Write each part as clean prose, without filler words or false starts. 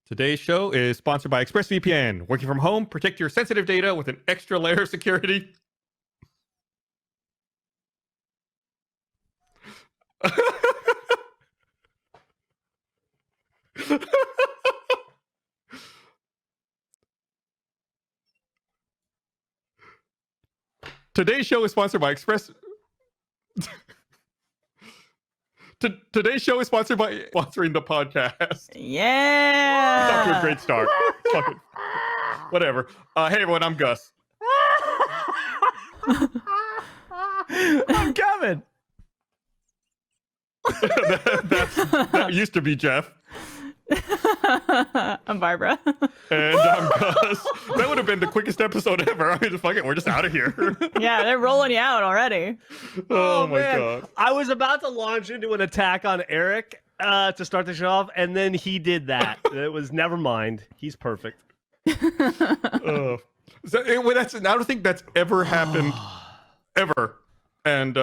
Today's show is sponsored by ExpressVPN. Working from home, protect your sensitive data with an extra layer of security. Today's show is sponsored by Today's show is sponsored by sponsoring the podcast. Yeah. It's off to a great start. Fucking whatever. Hey everyone, I'm Gus. I'm Gavin. that used to be Geoff. I'm Barbara. And I'm Gus. That would have been the quickest episode ever. I mean, fuck it, we're just out of here. Yeah, they're rolling you out already. Oh my man. god. I was about to launch into an attack on Eric to start the show off, and then he did that. It was never mind. He's perfect. I don't think that's ever happened, ever. And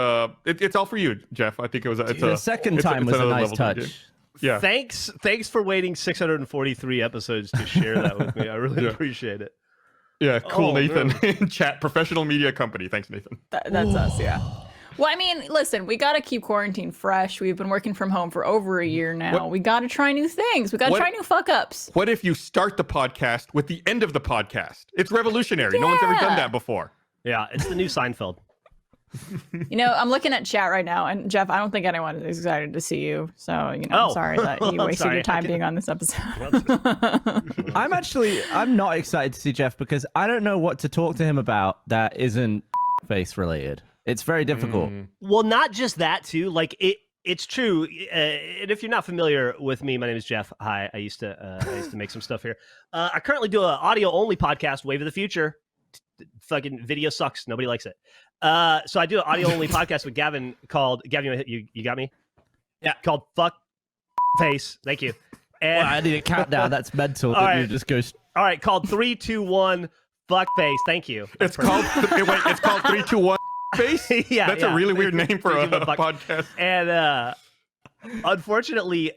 it's all for you, Geoff. I think The second time was a nice touch. Yeah. Thanks for waiting 643 episodes to share that with me. I really appreciate it. Yeah, cool, Oh, Nathan. In chat, professional media company. Thanks, Nathan. That's us, yeah. Well, I mean, listen, we got to keep quarantine fresh. We've been working from home for over a year now. We got to try new things. We got to try new fuck ups. What if you start the podcast with the end of the podcast? It's revolutionary. No one's ever done that before. Yeah, it's the new Seinfeld. You know, I'm looking at chat right now, and Geoff, I don't think anyone is excited to see you. So, I'm sorry that you wasted your time being on this episode. I'm not excited to see Geoff because I don't know what to talk to him about that isn't face related. It's very difficult. Well, not just that too. Like it's true. And if you're not familiar with me, my name is Geoff. Hi, I used to make some stuff here. I currently do an audio only podcast, Wave of the Future. Fucking video sucks. Nobody likes it. So I do an audio only podcast with Gavin called Gavin. You got me? Yeah. Called Fuck Face. Thank you. And I need a countdown. That's mental. All That right. you just go. all right, called 3, 2, 1 Fuck Face. Thank you. It's called 3, 2, 1 face. Yeah, That's yeah. a really weird name for 3, a 2, 1 fuck. podcast. And unfortunately,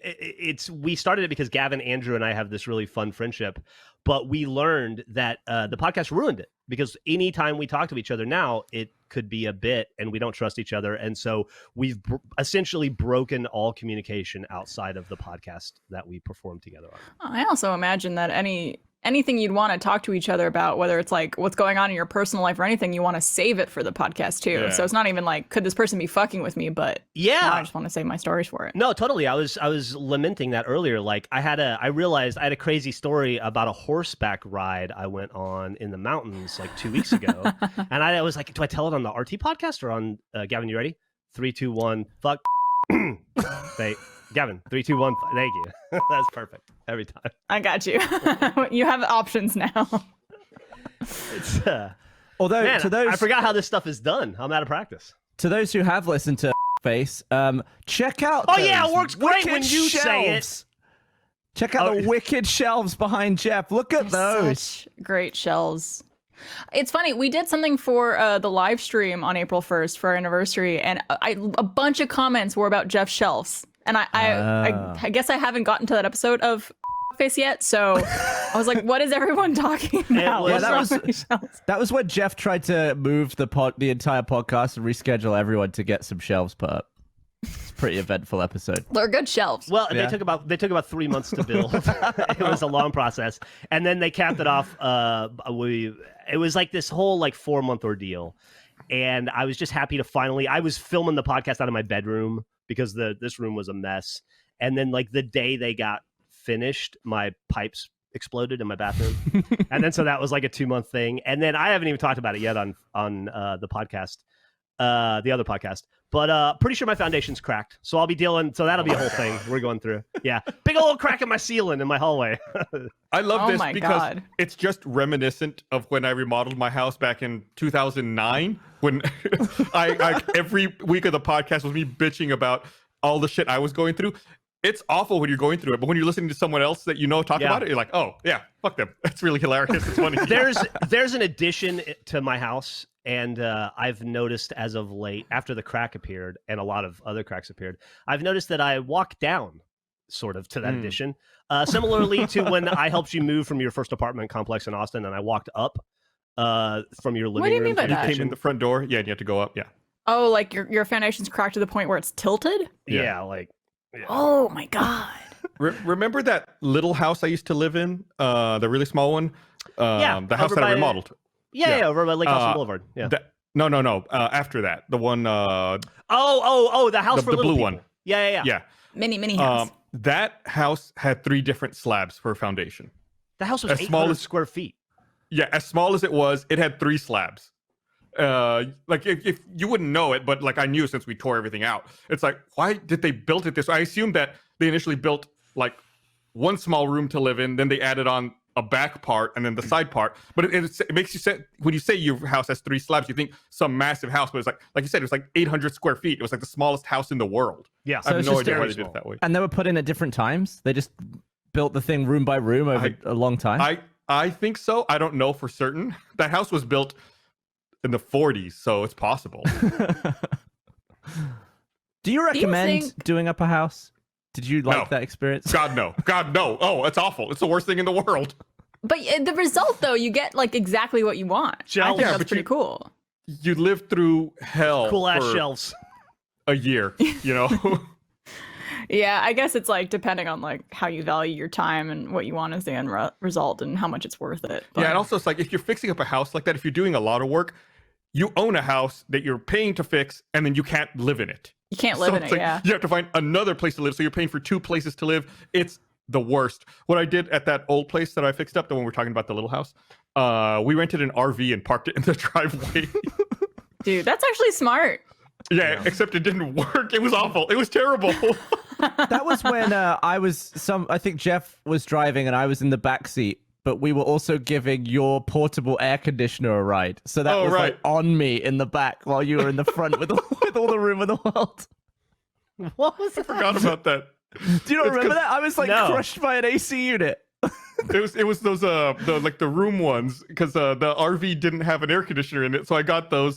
we started it because Gavin, Andrew, and I have this really fun friendship. But we learned that the podcast ruined it because anytime we talk to each other now, it could be a bit, and we don't trust each other. And so we've essentially broken all communication outside of the podcast that we perform together on. I also imagine that anything you'd want to talk to each other about, whether it's like what's going on in your personal life or anything, you want to save it for the podcast too. Yeah. So it's not even like, could this person be fucking with me? But Yeah. no, I just want to save my stories for it. No, totally. I was lamenting that earlier. Like I realized I had a crazy story about a horseback ride I went on in the mountains like 2 weeks ago. And I was like, do I tell it on the RT podcast or on Gavin, you ready? 3, 2, 1, fuck. Wait, Gavin, 3, 2, 1. Thank you. That's perfect every time. I got you. You have options now. It's Although man, to those I forgot how this stuff is done. I'm out of practice. to those who have listened to face, check out. Oh, yeah, those it works great wicked when you say it. shelves. Check out the wicked shelves behind Geoff. Look at those. Such great shelves. It's funny, we did something for the live stream on April 1st for our anniversary, and a bunch of comments were about Geoff's shelves. And I guess I haven't gotten to that episode of Face yet, so I was like, what is everyone talking about? was- What's wrong with these shelves? That was when Geoff tried to move the entire podcast and reschedule everyone to get some shelves put up. It's a pretty eventful episode. They're good shelves. Well, Yeah. they took about 3 months to build. It was a long process, and then they capped it off. It was like this whole 4-month ordeal, and I was just happy to finally. I was filming the podcast out of my bedroom because this room was a mess, and then the day they got finished, my pipes exploded in my bathroom, and then so that was like a 2-month thing, and then I haven't even talked about it yet on the podcast, the other podcast. But pretty sure my foundation's cracked, so I'll be dealing. So that'll be a whole thing we're going through. Yeah, big old crack in my ceiling in my hallway. I love Oh this my because God. it's just reminiscent of when I remodeled my house back in 2009. When I every week of the podcast was me bitching about all the shit I was going through. It's awful when you're going through it, but when you're listening to someone else that talk Yeah. about it, you're like, oh yeah, fuck them. That's really hilarious. It's funny. There's an addition to my house, and I've noticed as of late, after the crack appeared and a lot of other cracks appeared, I've noticed that I walk down sort of to that addition. Similarly to when I helped you move from your first apartment complex in Austin, and I walked up from your living What do you room. mean by to that? your You came kitchen. in the front door. Yeah, and you have to go up. Yeah. Oh, like your foundation's cracked to the point where it's tilted? Yeah, like. Yeah. Oh my god. Remember that little house I used to live in? The really small one? Yeah, The house over that I by- remodeled. Yeah, over by Lake Austin Uh, Boulevard. Yeah. No. After that. The one, the house for the little blue people. one. Yeah. yeah. Mini house. That house had 3 different slabs for a foundation. The house was As small 800 as- square feet. Yeah, as small as it was, it had 3 slabs. Like if you wouldn't know it, but like I knew since we tore everything out. It's like, why did they build it this way? I assumed that they initially built like one small room to live in, then they added on a back part and then the side part. But it makes you say, when you say your house has 3 slabs, you think some massive house, but it's like you said, it was like 800 square feet. It was like the smallest house in the world. Yeah. I have it's no just idea why very they did small. it that way. And they were put in at different times. They just built the thing room by room over a long time. I think so. I don't know for certain. That house was built in the 40s, so it's possible. Do you recommend think- doing up a house? Did you like No. that experience? God no. Oh, it's awful. It's the worst thing in the world. But the result, though, you get like exactly what you want. I Shelves. think Yeah, that's but pretty you- cool. You live through hell Cool ass for shelves. a year, you know? Yeah, I guess it's like depending on like how you value your time and what you want as the end result and how much it's worth it. But Yeah, and also it's like if you're fixing up a house like that, if you're doing a lot of work, you own a house that you're paying to fix, and then you can't live in it. you can't live So in it's it. like Yeah. you have to find another place to live. So you're paying for 2 places to live. It's the worst. What I did at that old place that I fixed up, the one we're talking about, the little house, we rented an RV and parked it in the driveway. Dude, that's actually smart. Yeah, except it didn't work. It was awful. It was terrible. That was when I think Geoff was driving and I was in the back seat, but we were also giving your portable air conditioner a ride. So that was like on me in the back while you were in the front with all the room in the world. What was that? Forgot about that. Do you not remember that? I was like No. crushed by an AC unit. It was those the room ones, because the RV didn't have an air conditioner in it, so I got those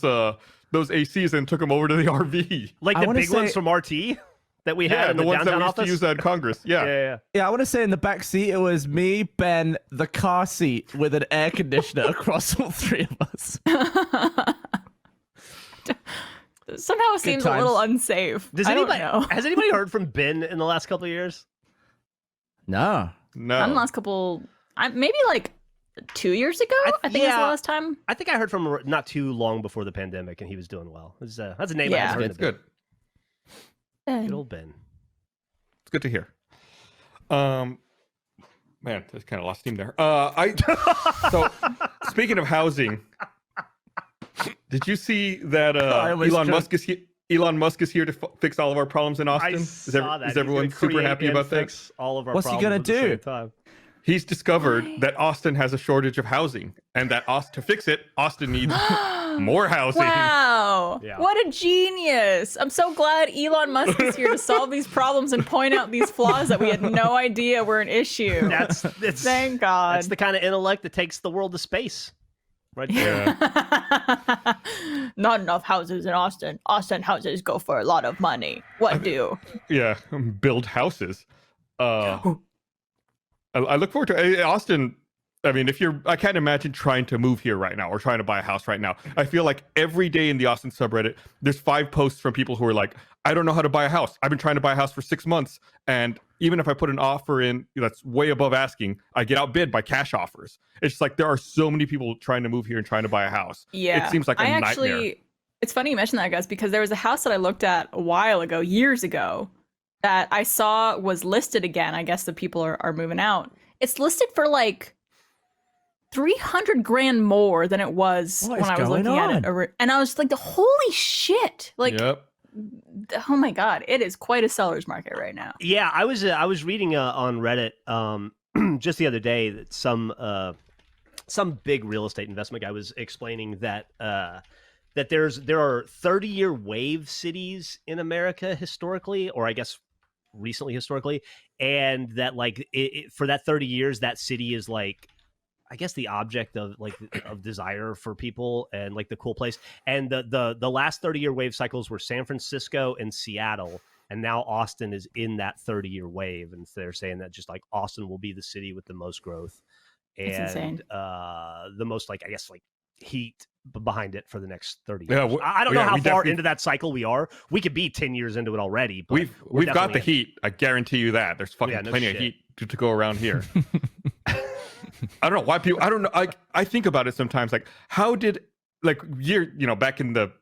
ACs and took them over to the RV. Like I the wanna big ones say- from RT that we had Yeah, in the the ones that downtown we used to office? use at Congress. Yeah. Yeah. Yeah, I want to say in the back seat it was me, Ben, the car seat with an air conditioner across all 3 of us. Somehow it seems a little times. unsafe. Does I don't anybody know. has anybody heard from Ben in the last couple of years? No. No. Not in the last couple, maybe like 2 years ago. I think that's the yeah. last time. I think I heard from him not too long before the pandemic, and he was doing well. That's a name I Yeah. haven't heard It's in a bit. good. Good old Ben. It's good to hear. Man, there's kind of lost steam there. So speaking of housing, did you see that Elon Musk is here to fix all of our problems in Austin? I saw that. Is He's everyone gonna super create happy and about that? fix all of our What's he problems gonna at the do? same time. He's discovered that Austin has a shortage of housing, and that to fix it, Austin needs more housing. Wow. Yeah. What a genius. I'm so glad Elon Musk is here to solve these problems and point out these flaws that we had no idea were an issue. Thank God. That's the kind of intellect that takes the world to space. Right there. Yeah. Not enough houses in Austin. Austin houses go for a lot of money. What do? Yeah, build houses. I look forward to Austin. I mean, I can't imagine trying to move here right now or trying to buy a house right now. I feel like every day in the Austin subreddit, there's 5 posts from people who are like, I don't know how to buy a house. I've been trying to buy a house for 6 months. And even if I put an offer in that's way above asking, I get outbid by cash offers. It's just like there are so many people trying to move here and trying to buy a house. Yeah. It seems like a nightmare. It's funny you mentioned that, Gus, because there was a house that I looked at a while ago, years ago, that I saw was listed again. I guess the people are moving out. It's listed for like 300 grand more than it was What when is I was going looking at on? it. And I was like, holy shit. Like, Yep. oh my God, it is quite a seller's market right now. Yeah, I was reading on Reddit just the other day that some big real estate investment guy was explaining that that there are 30-year wave cities in America historically, or I guess recently historically, and that like for that 30 years that city is like, I guess, the object of of desire for people and like the cool place. And the last 30-year wave cycles were San Francisco and Seattle. And now Austin is in that 30-year wave, and they're saying that just like Austin will be the city with the most growth It's insane. the most like I guess like heat behind it for the next 30 years. Yeah, I don't know how we far definitely- into that cycle we are. We could be 10 years into it already. But We've got the definitely heat. I guarantee you that. There's fucking no plenty shit. of heat to go around here. I don't know why people. I don't know. I think about it sometimes. Like, how did like back in the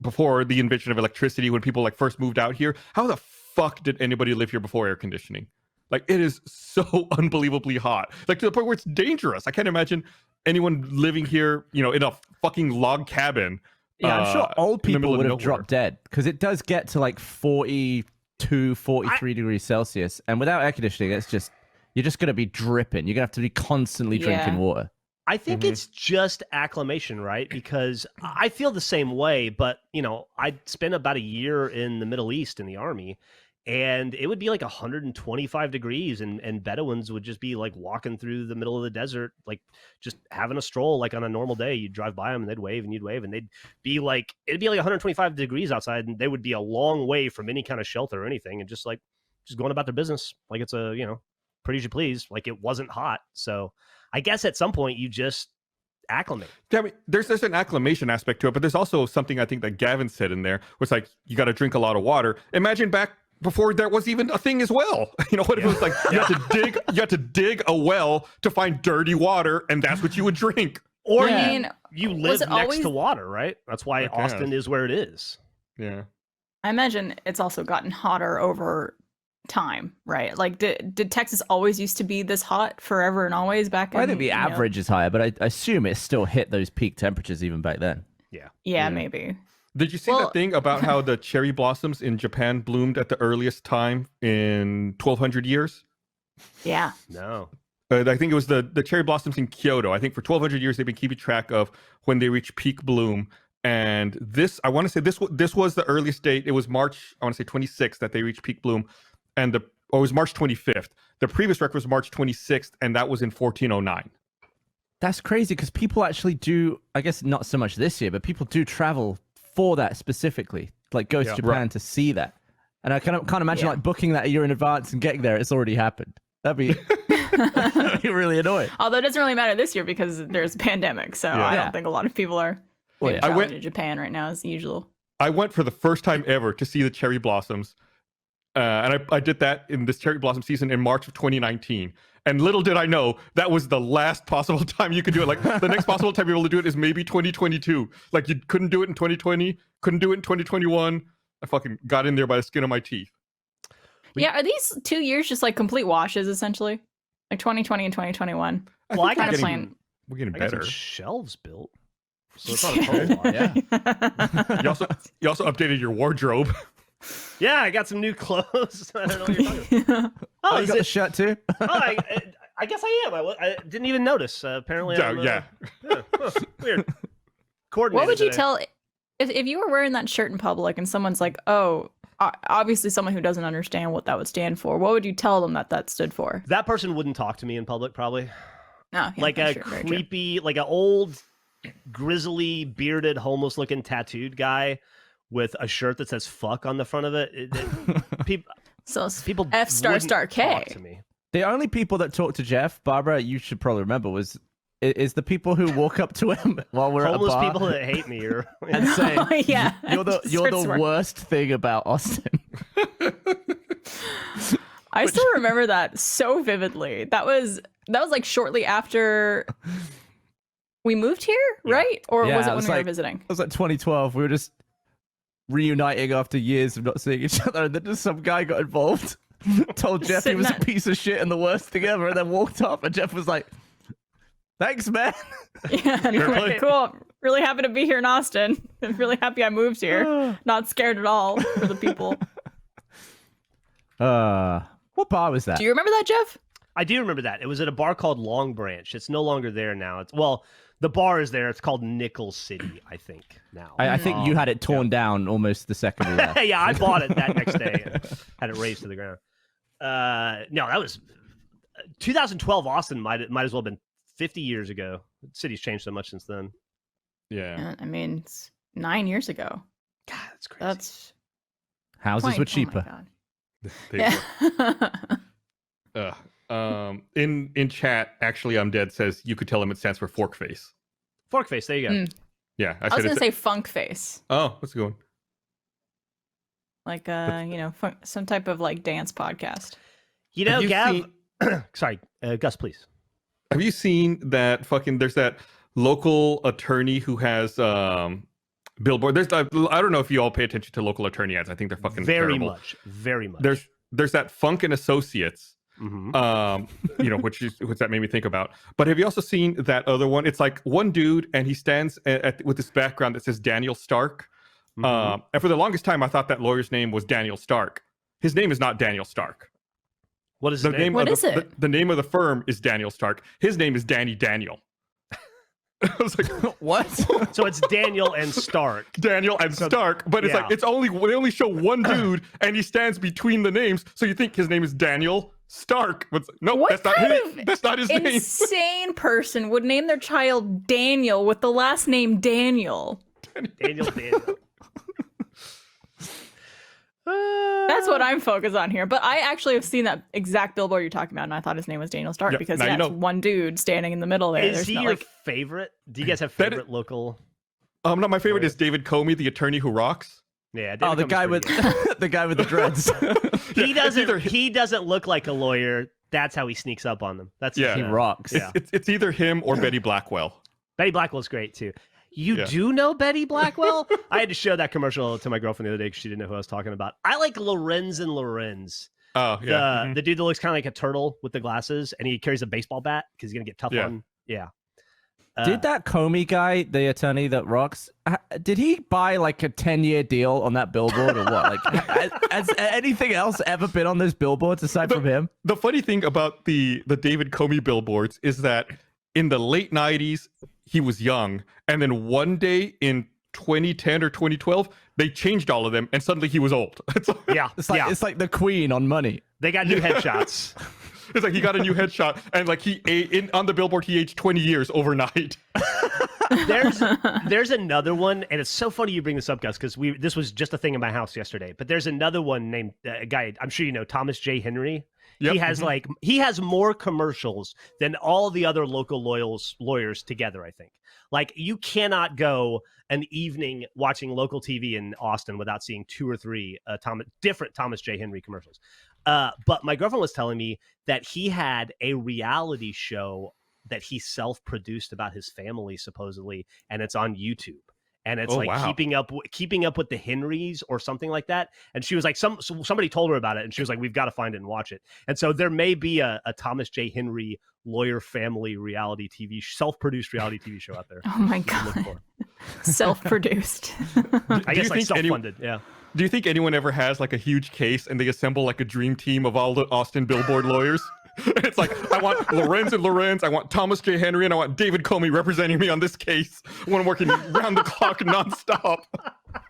before the invention of electricity, when people like first moved out here, how the fuck did anybody live here before air conditioning? Like, it is so unbelievably hot, like to the point where it's dangerous. I can't imagine anyone living here, in a fucking log cabin. Yeah, I'm sure old in the people middle of would have nowhere. dropped dead because it does get to like 42, 43 degrees Celsius. And without air conditioning, you're just going to be dripping. You're going to have to be constantly drinking water. I think it's just acclimation, right? Because I feel the same way, but I spent about a year in the Middle East in the army, and it would be like 125 degrees, and Bedouins would just be like walking through the middle of the desert, like just having a stroll, like on a normal day. You'd drive by them and they'd wave and you'd wave, and it'd be like 125 degrees outside, and they would be a long way from any kind of shelter or anything, and just going about their business like it's a pretty as you please, like it wasn't hot. So I guess at some point you just acclimate. Yeah, I mean, there's an acclimation aspect to it, but there's also something I think that Gavin said in there, was like, you got to drink a lot of water. Imagine back before there was even a thing as well. What if it was like you had to dig a well to find dirty water, and that's what you would drink. Or Yeah. you Was live it next always- to water, right? That's why I guess. Austin is where it is. Yeah. I imagine it's also gotten hotter over time, right? Like, did Texas always used to be this hot forever and always back in, I think the average is higher, but I assume it still hit those peak temperatures even back then. Yeah, maybe. Did you see that thing about how the cherry blossoms in Japan bloomed at the earliest time in 1200 years? Yeah. No. I think it was the cherry blossoms in Kyoto. I think for 1200 years they've been keeping track of when they reach peak bloom. And I want to say this was the earliest date. It was March, I want to say 26th that they reached peak bloom. And it was March 25th. The previous record was March 26th, and that was in 1409. That's crazy because people actually do, I guess not so much this year, but people do travel for that specifically, like go to Japan to see that. And I can't imagine like booking that a year in advance and getting there. It's already happened. That'd be really annoying. Although it doesn't really matter this year because there's a pandemic, so I don't think a lot of people are traveling to Japan right now as usual. I went for the first time ever to see the cherry blossoms. And I did that in this cherry blossom season in March of 2019. And little did I know that was the last possible time you could do it. Like, the next possible time you're able to do it is maybe 2022. Like, you couldn't do it in 2020, couldn't do it in 2021. I fucking got in there by the skin of my teeth. Yeah, are these 2 years just like complete washes essentially? Like 2020 and 2021. Well, I Kind got of some, playing. We're getting I got some better. shelves built. So it's not a total loss. Yeah. You also updated your wardrobe. Yeah, I got some new clothes. I don't know what you're talking about. Oh, you is got the it? shirt too? I guess I am. I didn't even notice. Apparently, I'm, Yeah. Weird. Coordinated What would you today. tell if you were wearing that shirt in public and someone's like, "Oh, obviously someone who doesn't understand what that would stand for." What would you tell them that stood for? That person wouldn't talk to me in public, probably. No, yeah, Like a sure, very true. creepy, like an old, grizzly, bearded, homeless-looking, tattooed guy with a shirt that says "fuck" on the front of it. So People F star wouldn't star K. talk to me. The only people that talk to Geoff, Barbara, you should probably remember, is the people who walk up to him while we're Homeless at a bar people that hate me or and say, Oh, yeah. "You're the worst thing about Austin." I still remember that so vividly. That was like shortly after we moved here, right? Or Yeah, was it it when was we were like- visiting? It was like 2012. We were just reuniting after years of not seeing each other, and then just some guy got involved, told Geoff he Sitting was a at- piece of shit and the worst thing ever, and then walked off, and Geoff was like, "Thanks, man." Yeah, and we went, cool. Really happy to be here in Austin. I'm really happy I moved here. Not scared at all for the people. What bar was that? Do you remember that, Geoff? I do remember that. It was at a bar called Long Branch. It's no longer there now. The bar is there. It's called Nickel City, I think, now. I think you had it torn down almost the second we left. Yeah, I bought it that next day and had it raised to the ground. No, that was 2012 Austin might as well have been 50 years ago. The city's changed so much since then. Yeah. I mean, it's 9 years ago. God, that's crazy. That's Houses were Oh cheaper. my Yeah. In chat, actually, I'm dead says you could tell him it stands for fork face. Fork face. There you go. Yeah, I was gonna say funk face, Oh, what's going? like some type of like dance podcast. You know, Have you Gav. seen- Sorry, Gus, please. Have you seen that fucking? There's that local attorney who has billboard. There's I don't know if you all pay attention to local attorney ads. I think they're fucking Very terrible. much. Very much. There's that Funk and Associates. Which that made me think about. But have you also seen that other one? It's like one dude and he stands with this background that says Daniel Stark. And for the longest time, I thought that lawyer's name was Daniel Stark. His name is not Daniel Stark. What is his name? What is it? The name of the firm is Daniel Stark. His name is Danny Daniel. I was like, What? So it's Daniel and Stark. Daniel and Stark, but it's yeah. like they only show one dude and he stands between the names, so you think his name is Daniel Stark. Nope, What that's not his name. Insane person would name their child Daniel with the last name Daniel. Daniel. That's what I'm focused on here. But I actually have seen that exact billboard you're talking about, and I thought his name was Daniel Stark because now you know. it's one dude standing in the middle there. Is There's he no, your like, favorite? Do you guys have favorite local? No, my favorite is David Comey, the attorney who rocks. Yeah. Oh, the David guy Comey's with pretty good. the guy with the dreads. He doesn't look like a lawyer. That's how he sneaks up on them. That's Yeah. He rocks. Yeah. It's either him or Betty Blackwell. Betty Blackwell's great too. You Yeah. do know Betty Blackwell? I had to show that commercial to my girlfriend the other day because she didn't know who I was talking about. I like Lorenz and Lorenz. Oh yeah. The dude that looks kind of like a turtle with the glasses, and he carries a baseball bat because he's gonna get tough Yeah. on. Yeah. Did that Comey guy, the attorney that rocks, did he buy like a 10-year deal on that billboard or what? Like, has anything else ever been on those billboards aside from him? The funny thing about the David Comey billboards is that in the late 90s, he was young. And then one day in 2010 or 2012, they changed all of them and suddenly he was old. Yeah. It's like the Queen on Money. They got new headshots. It's like he got a new headshot and like on the billboard, he aged 20 years overnight. There's another one, and it's so funny you bring this up, Gus, because this was just a thing in my house yesterday. But there's another one named a guy I'm sure you know, Thomas J. Henry. Yep. He has more commercials than all the other local lawyers together. I think like you cannot go an evening watching local TV in Austin without seeing 2 or 3 different Thomas J. Henry commercials. But my girlfriend was telling me that he had a reality show that he self-produced about his family supposedly, and it's on YouTube. And it's keeping up with the Henrys or something like that. And she was like, somebody told her about it, and she was like, we've got to find it and watch it. And so there may be a Thomas J. Henry lawyer family reality TV, self-produced reality TV show out there. oh my god, self-produced. I guess like self-funded. Yeah. Do you think anyone ever has like a huge case and they assemble like a dream team of all the Austin billboard lawyers? It's like, I want Lorenz and Lorenz, I want Thomas J. Henry, and I want David Comey representing me on this case when I'm working round the clock nonstop.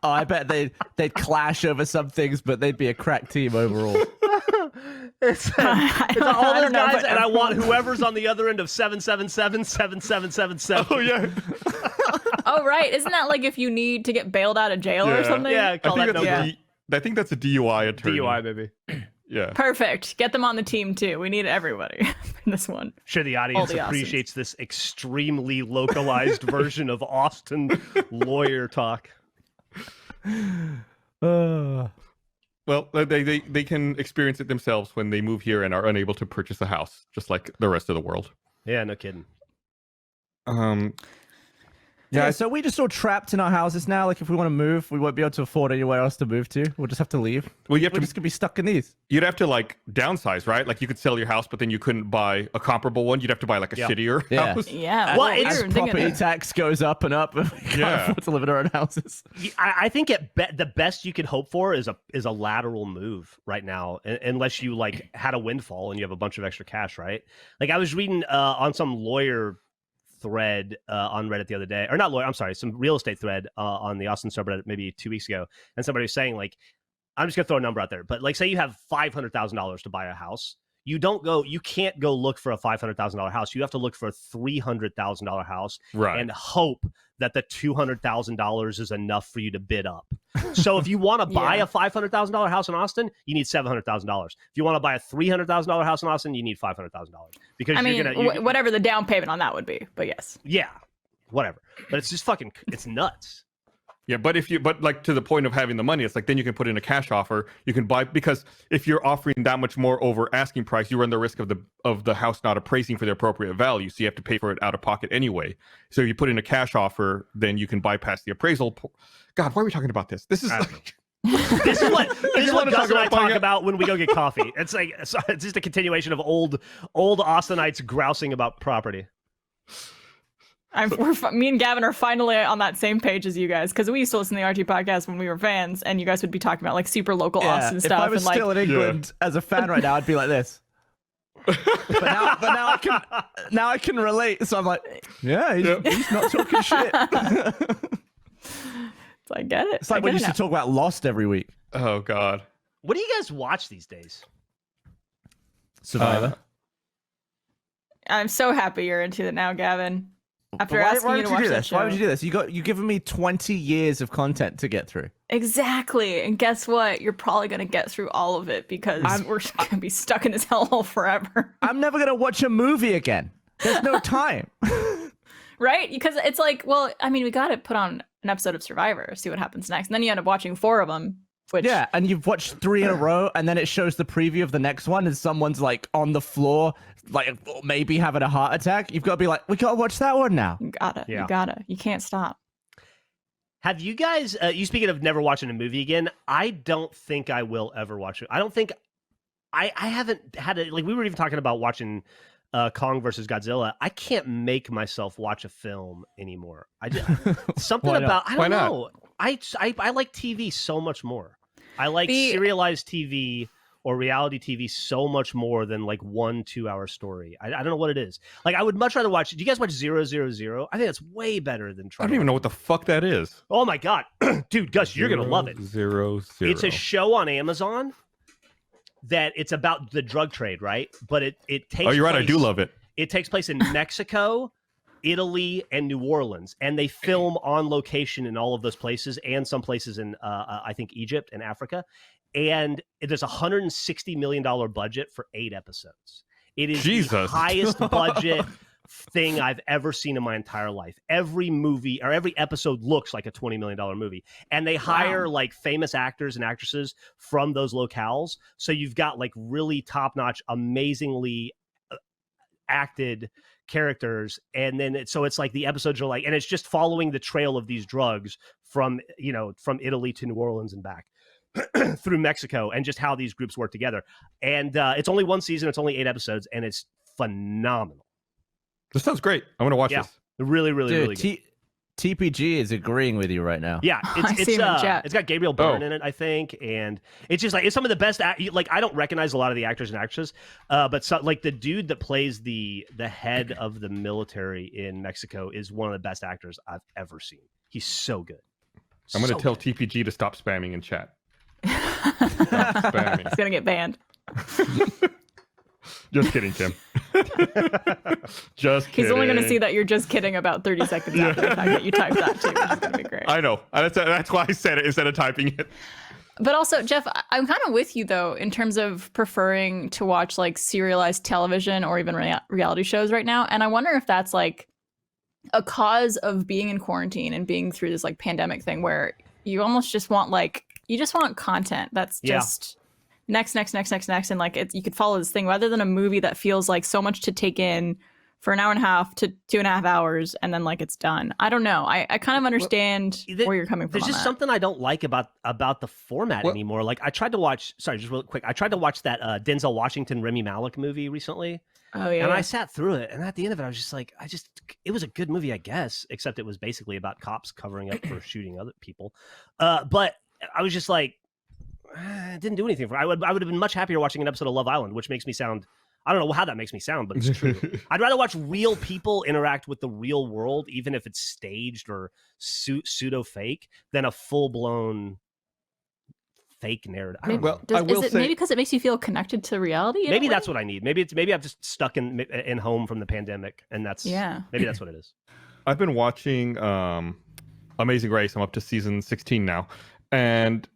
Oh, I bet they'd clash over some things, but they'd be a crack team overall. It's all those guys, and I want whoever's on the other end of 777-7777. Oh yeah. Oh right, isn't that like if you need to get bailed out of jail or Yeah. something? Yeah, call that number. I think that's a DUI attorney. DUI, baby. Yeah. Perfect. Get them on the team too. We need everybody in this one. Sure, the audience the appreciates this extremely localized version of Austin lawyer talk. Well, they can experience it themselves when they move here and are unable to purchase a house, just like the rest of the world. Yeah, no kidding. Yeah, so we just all trapped in our houses now. Like, if we want to move, we won't be able to afford anywhere else to move to. We'll just have to leave. Well, We're just gonna be stuck in these. You'd have to like downsize, right? Like you could sell your house, but then you couldn't buy a comparable one. You'd have to buy like a shittier Yeah. house. Yeah. Well, weird it's thinking Property that. tax goes up and up. And we can't Yeah. afford to live in our own houses. I think the best you could hope for is a lateral move right now, unless you like had a windfall and you have a bunch of extra cash, right? Like I was reading on some lawyer thread on Reddit the other day, or not lawyer, I'm sorry, some real estate thread on the Austin subreddit maybe 2 weeks ago, and somebody was saying like, I'm just gonna throw a number out there, but like say you have $500,000 to buy a house, you can't go look for a $500,000 house. You have to look for a $300,000 house, Right. and hope that the $200,000 is enough for you to bid up. So if you want to buy a $500,000 house in Austin, you need $700,000. If you want to buy a $300,000 house in Austin, you need $500,000 because whatever the down payment on that would be. But yes, yeah, whatever. But it's just it's nuts. Yeah, but like to the point of having the money, it's like then you can put in a cash offer. You can buy, because if you're offering that much more over asking price, you run the risk of the house not appraising for the appropriate value. So you have to pay for it out of pocket anyway. So if you put in a cash offer, then you can bypass the appraisal. God, why are we talking about this? This is like... this is what Gus and I talk about when we go get coffee. It's like it's just a continuation of old Austinites grousing about property. Me and Gavin are finally on that same page as you guys, because we used to listen to the RT podcast when we were fans, and you guys would be talking about like super local Austin stuff. If I was still in England as a fan right now, I'd be like this. but now I can relate. So I'm like, he's not talking shit. So I get it. It's like we used to talk about Lost every week. Oh God. What do you guys watch these days? Survivor. I'm so happy you're into it now, Gavin. After why asking you to would watch do that this? show. Why would you do this? You've given me 20 years of content to get through. Exactly. And guess what? You're probably going to get through all of it because we're going to be stuck in this hellhole forever. I'm never going to watch a movie again. There's no time. Right? Because it's like, well, I mean, we got to put on an episode of Survivor, see what happens next. And then you end up watching 4 of them. Which... Yeah, and you've watched 3 in a row, and then it shows the preview of the next one, and someone's like on the floor, like maybe having a heart attack. You've got to be like, we got to watch that one now. You gotta. You can't stop. Have you guys, you speaking of never watching a movie again, I don't think I will ever watch it. I don't think, I haven't had it, like we were even talking about watching Kong versus Godzilla. I can't make myself watch a film anymore. Something about, I don't know. I like TV so much more. I like serialized TV or reality TV so much more than like 1-2 hour story. I don't know what it is. Like I would much rather watch. Do you guys watch 000? I think that's way better than trying. I don't even know what the fuck that is. Oh my God, dude, Gus, you're gonna love it. 000. It's a show on Amazon that it's about the drug trade, right? But it takes. Oh, you're right. Place, I do love it. It takes place in Mexico, Italy, and New Orleans, and they film on location in all of those places, and some places in I think Egypt and Africa. And there's $160 million budget for 8 episodes. It is the highest budget thing I've ever seen in my entire life. Every movie or every episode looks like a $20 million movie. And they hire like famous actors and actresses from those locales. So you've got like really top-notch, amazingly acted characters. And then it's like the episodes are like, and it's just following the trail of these drugs from Italy to New Orleans and back. Through Mexico, and just how these groups work together. And it's only 1 season, it's only 8 episodes, and it's phenomenal. This sounds great. I want to watch this. Really good. TPG is agreeing with you right now. Yeah, it's got Gabriel Byrne in it, I think, and it's just like it's some of the best. Like I don't recognize a lot of the actors and actresses, but like the dude that plays the head of the military in Mexico is one of the best actors I've ever seen. He's so good. I'm going to tell TPG to stop spamming in chat. It's gonna get banned. Just kidding, Tim. Just kidding. He's only gonna see that you're just kidding about 30 seconds after the fact that you typed that too, which is gonna be great. I know. That's why I said it instead of typing it. But also, Geoff, I'm kind of with you though in terms of preferring to watch like serialized television or even reality shows right now, and I wonder if that's like a cause of being in quarantine and being through this like pandemic thing where you almost just want content that's just next, and like you could follow this thing rather than a movie that feels like so much to take in for an hour and a half to 2.5 hours and then like it's done. I don't know. I kind of understand where you're coming from. There's just something I don't like about the format anymore. Like I tried to watch. Sorry, just real quick. I tried to watch that Denzel Washington Remy Malik movie recently. Oh yeah. And I sat through it, and at the end of it, I was just like, it was a good movie, I guess, except it was basically about cops covering up for shooting other people. But I was just like, it didn't do anything for me. I would have been much happier watching an episode of Love Island, which makes me sound, I don't know how that makes me sound, but it's true. I'd rather watch real people interact with the real world, even if it's staged or pseudo fake, than a full blown fake narrative. Maybe because it makes you feel connected to reality. Maybe that's what I need. Maybe I'm just stuck in home from the pandemic, and maybe that's what it is. I've been watching Amazing Race. I'm up to season 16 now. and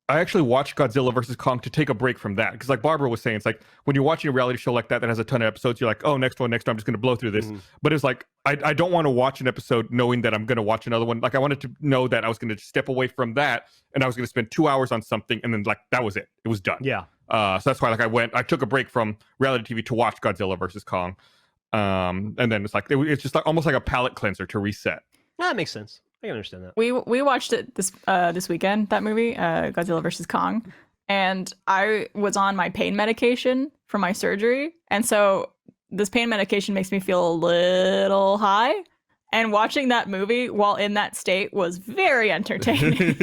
I actually watched Godzilla versus Kong to take a break from that, because like Barbara was saying, it's like when you're watching a reality show like that has a ton of episodes, you're like, oh, next one, I'm just going to blow through this. But it's like I don't want to watch an episode knowing that I'm going to watch another one. Like I wanted to know that I was going to step away from that, and I was going to spend 2 hours on something, and then like that was it. It was done. Yeah. So that's why like I took a break from reality TV to watch Godzilla versus Kong, and then it's like it's just like almost like a palate cleanser to reset. That makes sense. I can understand that. We watched it this weekend, that movie, Godzilla versus Kong, and I was on my pain medication for my surgery, and so this pain medication makes me feel a little high, and watching that movie while in that state was very entertaining.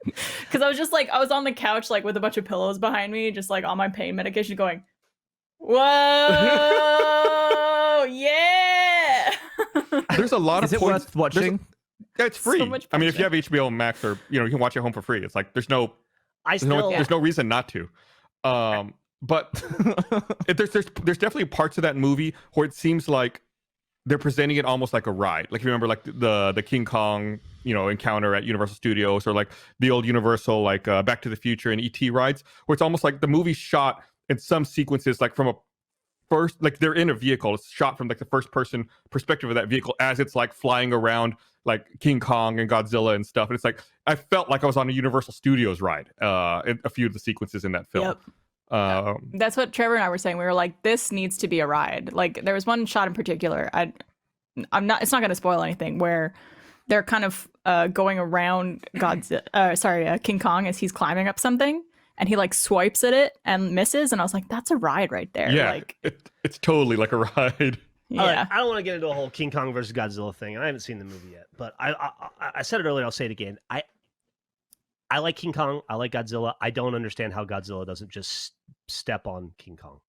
Because I was just like, I was on the couch like with a bunch of pillows behind me, just like on my pain medication going, whoa, yeah. There's a lot Is of it points. worth watching? It's free. So much I mean, if you pressure. have HBO Max, or you can watch it home for free. It's like there's no Yeah. reason not to. But there's definitely parts of that movie where it seems like they're presenting it almost like a ride. Like you remember like the King Kong encounter at Universal Studios, or like the old Universal like Back to the Future and ET rides, where it's almost like the movie shot in some sequences like from a first, like they're in a vehicle. It's shot from like the first person perspective of that vehicle as it's like flying around like King Kong and Godzilla and stuff. And it's like I felt like I was on a Universal Studios ride in a few of the sequences in that film. Yep. That's what Trevor and I were saying. We were like, this needs to be a ride. Like there was one shot in particular. I'm not. It's not going to spoil anything. Where they're kind of going around King Kong as he's climbing up something, and he like swipes at it and misses. And I was like, that's a ride right there. Yeah, like it's totally like a ride. yeah. I don't want to get into a whole King Kong versus Godzilla thing, and I haven't seen the movie yet. But I said it earlier. I'll say it again. I like King Kong. I like Godzilla. I don't understand how Godzilla doesn't just step on King Kong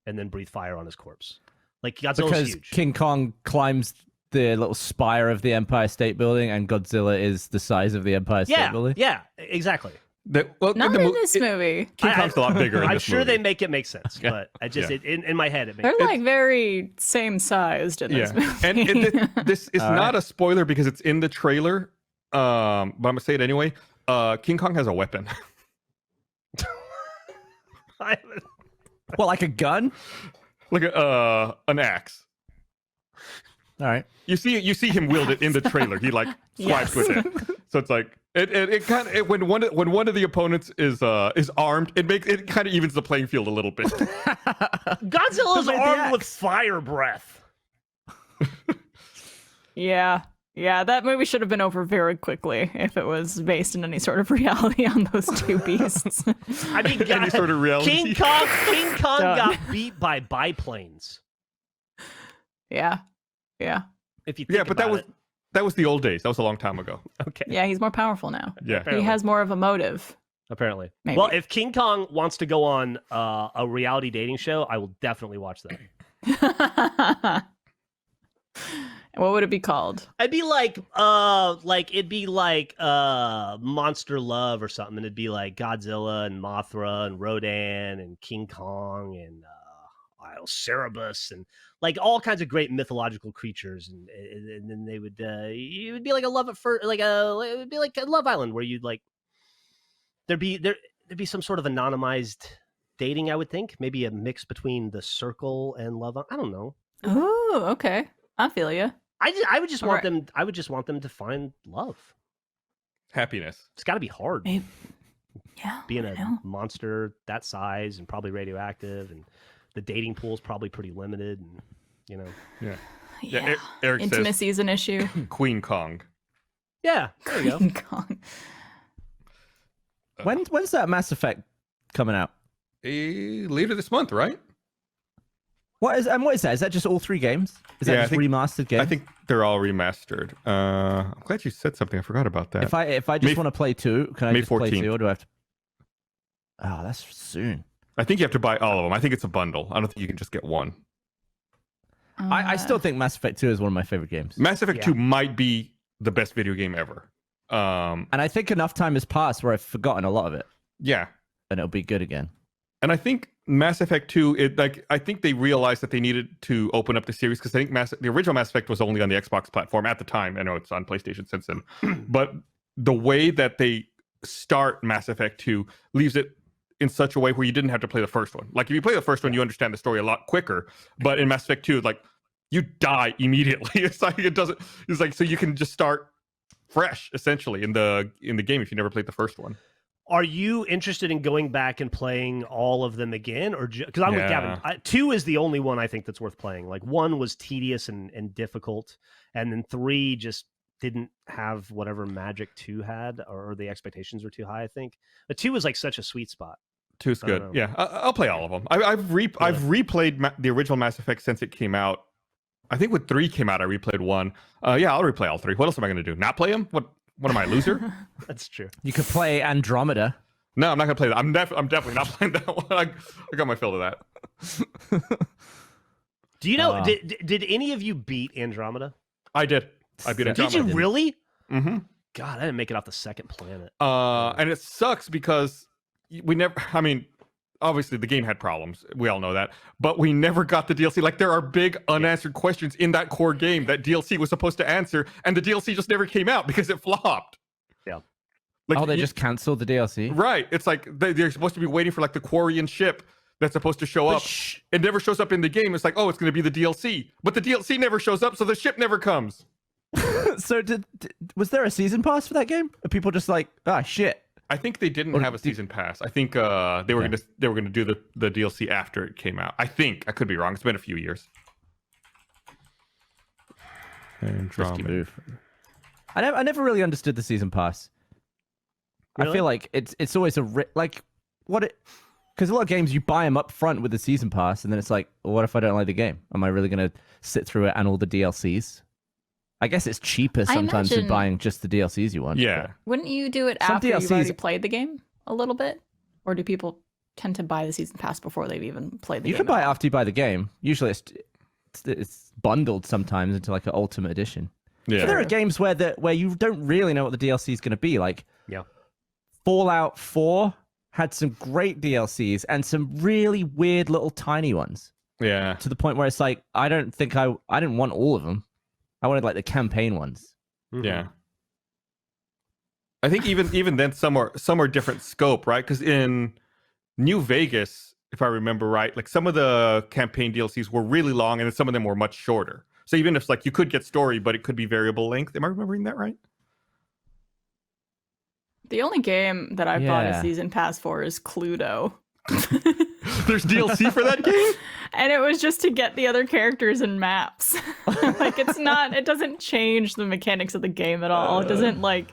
and then breathe fire on his corpse. Like Godzilla's Because huge. King Kong climbs the little spire of the Empire State Building, and Godzilla is the size of the Empire State Building. Yeah, exactly. Not in this movie. King Kong's a lot bigger. In I'm this sure movie. they make it make sense, but I just in my head it makes. They're like very same sized in this movie. And this is not a spoiler because it's in the trailer. But I'm gonna say it anyway. King Kong has a weapon. What, like a gun? Like an axe. All right. You see him wield it in the trailer. He like swipes with it. So it's like it kind of when one of the opponents is armed, it kind of evens the playing field a little bit. Godzilla's armed with fire breath. Yeah, that movie should have been over very quickly if it was based in any sort of reality on those two beasts. I mean, Any sort of reality. King Kong got beat by biplanes. Yeah. If you think but about that was the old days. That was a long time ago. okay. Yeah, he's more powerful now. Yeah. Apparently. He has more of a motive. Apparently. Maybe. Well, if King Kong wants to go on a reality dating show, I will definitely watch that. What would it be called? It'd be like Monster Love or something. And it'd be like Godzilla and Mothra and Rodan and King Kong and Cerberus and like all kinds of great mythological creatures, and then they would it would be like a love at first, like it would be like a Love Island where you'd like there'd be some sort of anonymized dating. I would think maybe a mix between The Circle and Love. I don't know. Oh, okay. I feel you. I would just All want right. them. I would just want them to find love. Happiness. It's got to be hard Maybe. Yeah. being I a know. monster that size and probably radioactive, and the dating pool is probably pretty limited, and Yeah. Yeah. Eric Intimacy is an issue. says Queen Kong. yeah. There you go. King Kong. When's that Mass Effect coming out? Later this month, right? What is that? Is that just all 3 games? Is that Yeah, I just think- remastered games? I think they're all remastered. I'm glad you said something. I forgot about that. if I just want to play 2, can I May just play 2, 14th. or do I have to? Oh, that's soon. I think you have to buy all of them. I think it's a bundle. I don't think you can just get one. I still think Mass Effect 2 is one of my favorite games. Mass Effect Yeah. 2 might be the best video game ever. And I think enough time has passed where I've forgotten a lot of it, Yeah. and it'll be good again. And I think Mass Effect 2, I think they realized that they needed to open up the series, because I think the original Mass Effect was only on the Xbox platform at the time. I know it's on PlayStation since then. But the way that they start Mass Effect 2 leaves it in such a way where you didn't have to play the first one. Like if you play the first one, you understand the story a lot quicker. But in Mass Effect 2, like you die immediately. It's like it's like so you can just start fresh essentially in the game if you never played the first one. Are you interested in going back and playing all of them again, or because I'm with Gavin? 2 is the only one I think that's worth playing. Like 1 was tedious and difficult, and then 3 just didn't have whatever magic 2 had, or the expectations were too high. I think, but 2 was like such a sweet spot. 2's good. Yeah, I'll play all of them. I've replayed the original Mass Effect since it came out. I think when 3 came out, I replayed 1. Yeah, I'll replay all 3. What else am I going to do? Not play them? What am I, a loser? That's true. You could play Andromeda. No, I'm not gonna play that. I'm definitely not playing that one. I got my fill of that. Do you know? Did any of you beat Andromeda? I did. I beat Andromeda. Did you really? Mm-hmm. God, I didn't make it off the second planet. And it sucks because we never. I mean, obviously the game had problems. We all know that, but we never got the DLC. Like there are big unanswered questions in that core game that DLC was supposed to answer, and the DLC just never came out because it flopped. Yeah. Like, they just canceled the DLC? Right. It's like they're supposed to be waiting for like the Quarian ship that's supposed to show up. It never shows up in the game. It's like, oh, it's going to be the DLC. But the DLC never shows up, so the ship never comes. So was there a season pass for that game? Are people just like, shit? I think they didn't have a season pass. I think they were gonna do the DLC after it came out. I think. I could be wrong. It's been a few years. Risky move. I never really understood the season pass. Really? I feel like it's always because a lot of games you buy them up front with the season pass, and then it's like, well, what if I don't like the game? Am I really gonna sit through it and all the DLCs? I guess it's cheaper sometimes than buying just the DLCs you want. Yeah. But wouldn't you do it after you've already played the game a little bit? Or do people tend to buy the season pass before they've even played the game? You can buy it after you buy the game. Usually it's bundled sometimes into like an ultimate edition. Yeah. So there are games where you don't really know what the DLC is going to be. Like Fallout 4 had some great DLCs and some really weird little tiny ones. Yeah. To the point where it's like, I didn't want all of them. I wanted like the campaign ones. Mm-hmm. Yeah. I think even then some are different scope, right? Because in New Vegas, if I remember right, like some of the campaign DLCs were really long and some of them were much shorter. So even if like you could get story, but it could be variable length. Am I remembering that right? The only game that I've bought a season pass for is Cluedo. There's DLC for that game? And it was just to get the other characters and maps. Like it doesn't change the mechanics of the game at all. It doesn't it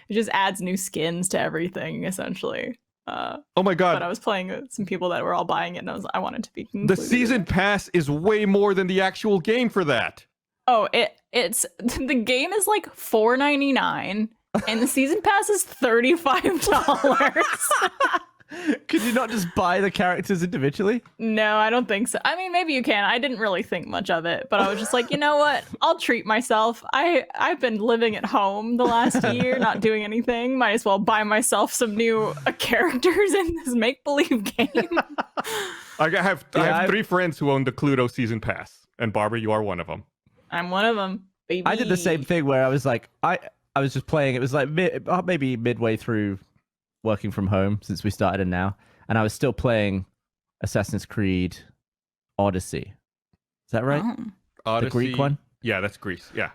just adds new skins to everything essentially. Oh my god. But I was playing with some people that were all buying it and I wanted to be concluded. The season pass is way more than the actual game for that. Oh, it's the game is like $4.99 and the season pass is $35. Could you not just buy the characters individually? No, I don't think so. I mean, maybe you can. I didn't really think much of it, but I was just like, you know what? I'll treat myself. I've been living at home the last year, not doing anything. Might as well buy myself some new characters in this make-believe game. I have 3 friends who own the Cluedo season pass, and Barbara, you are one of them. I'm one of them, baby. I did the same thing where I was like, I was just playing. It was like maybe midway through working from home since we started in now, and I was still playing Assassin's Creed Odyssey. Is that right? Odyssey, the Greek one? Yeah, that's Greece. Yeah.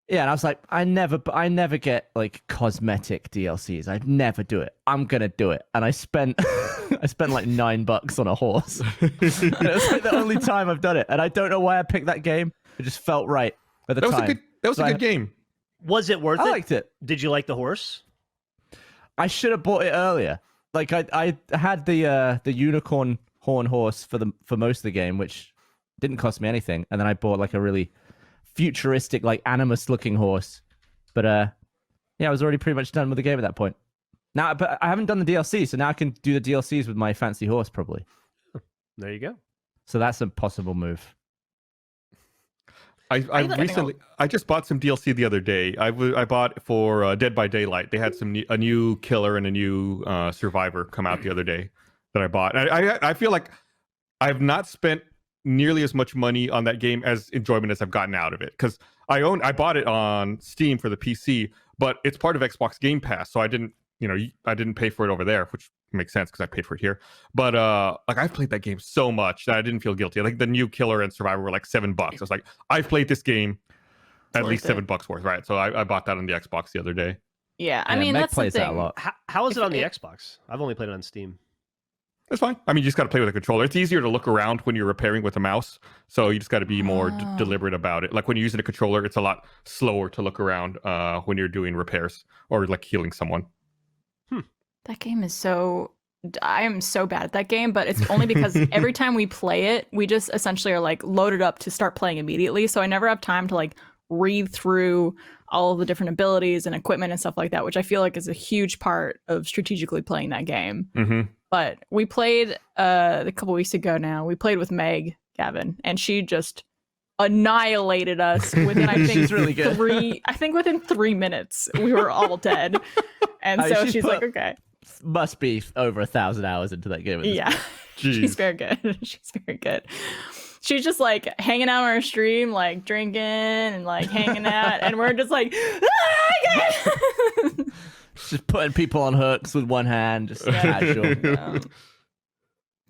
Yeah, and I was like, I never get like cosmetic DLCs. I'd never do it. I'm gonna do it, and I spent like $9 on a horse. And it was like the only time I've done it, and I don't know why I picked that game. It just felt right at the time. That was a good game. Was it worth it? I liked it. Did you like the horse? I should have bought it earlier. Like I had the unicorn horn horse for most of the game, which didn't cost me anything, and then I bought like a really futuristic, like Animus looking horse. But I was already pretty much done with the game at that point. Now, but I haven't done the DLC, so now I can do the DLCs with my fancy horse probably. There you go. So that's a possible move. I just bought some DLC the other day. I bought for Dead by Daylight. They had a new killer and a new survivor come out the other day that I bought. And I feel like I've not spent nearly as much money on that game as enjoyment as I've gotten out of it, because I bought it on Steam for the PC, but it's part of Xbox Game Pass, so I didn't pay for it over there, which makes sense because I paid for it here. But like I've played that game so much that I didn't feel guilty. Like the new Killer and Survivor were like $7. I was like, I've played this game at least $7 worth, right? So I bought that on the Xbox the other day. Yeah, I mean, Meg that's plays the thing. that a lot. How is it on the Xbox? I've only played it on Steam. It's fine. I mean, you just got to play with a controller. It's easier to look around when you're repairing with a mouse, so you just got to be more deliberate about it. Like when you're using a controller, it's a lot slower to look around when you're doing repairs or like healing someone. That game is so... I am so bad at that game, but it's only because every time we play it, we just essentially are like loaded up to start playing immediately. So I never have time to like read through all of the different abilities and equipment and stuff like that, which I feel like is a huge part of strategically playing that game. Mm-hmm. But we played a couple weeks ago now. We played with Meg, Gavin, and she just annihilated us within I think She's really good. within 3 minutes we were all dead. And so she's like, okay. Must be over 1,000 hours into that game. Yeah. She's very good. She's very good. She's just like hanging out on our stream, like drinking and like hanging out, and we're just like, just putting people on hooks with one hand, just casual.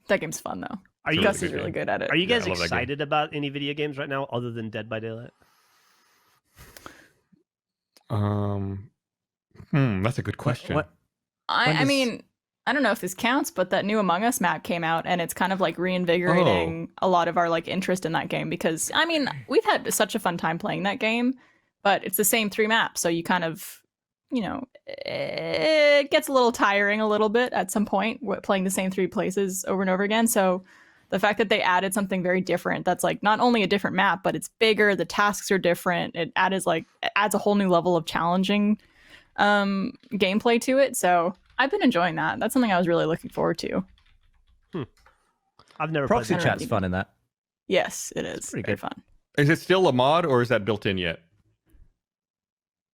That game's fun though. Gus is really good at it. Are you guys excited about any video games right now other than Dead by Daylight? That's a good question. I mean, I don't know if this counts, but that new Among Us map came out, and it's kind of like reinvigorating a lot of our like interest in that game, because I mean, we've had such a fun time playing that game, but it's the same 3 maps, so you kind of, you know, it gets a little tiring a little bit at some point playing the same 3 places over and over again. So the fact that they added something very different, that's like not only a different map, but it's bigger, the tasks are different, it adds a whole new level of challenging gameplay to it. So I've been enjoying that. That's something I was really looking forward to. I've never Proxy played chat's fun in that. Yes, it is. pretty very good. fun. Is it still a mod or is that built in yet?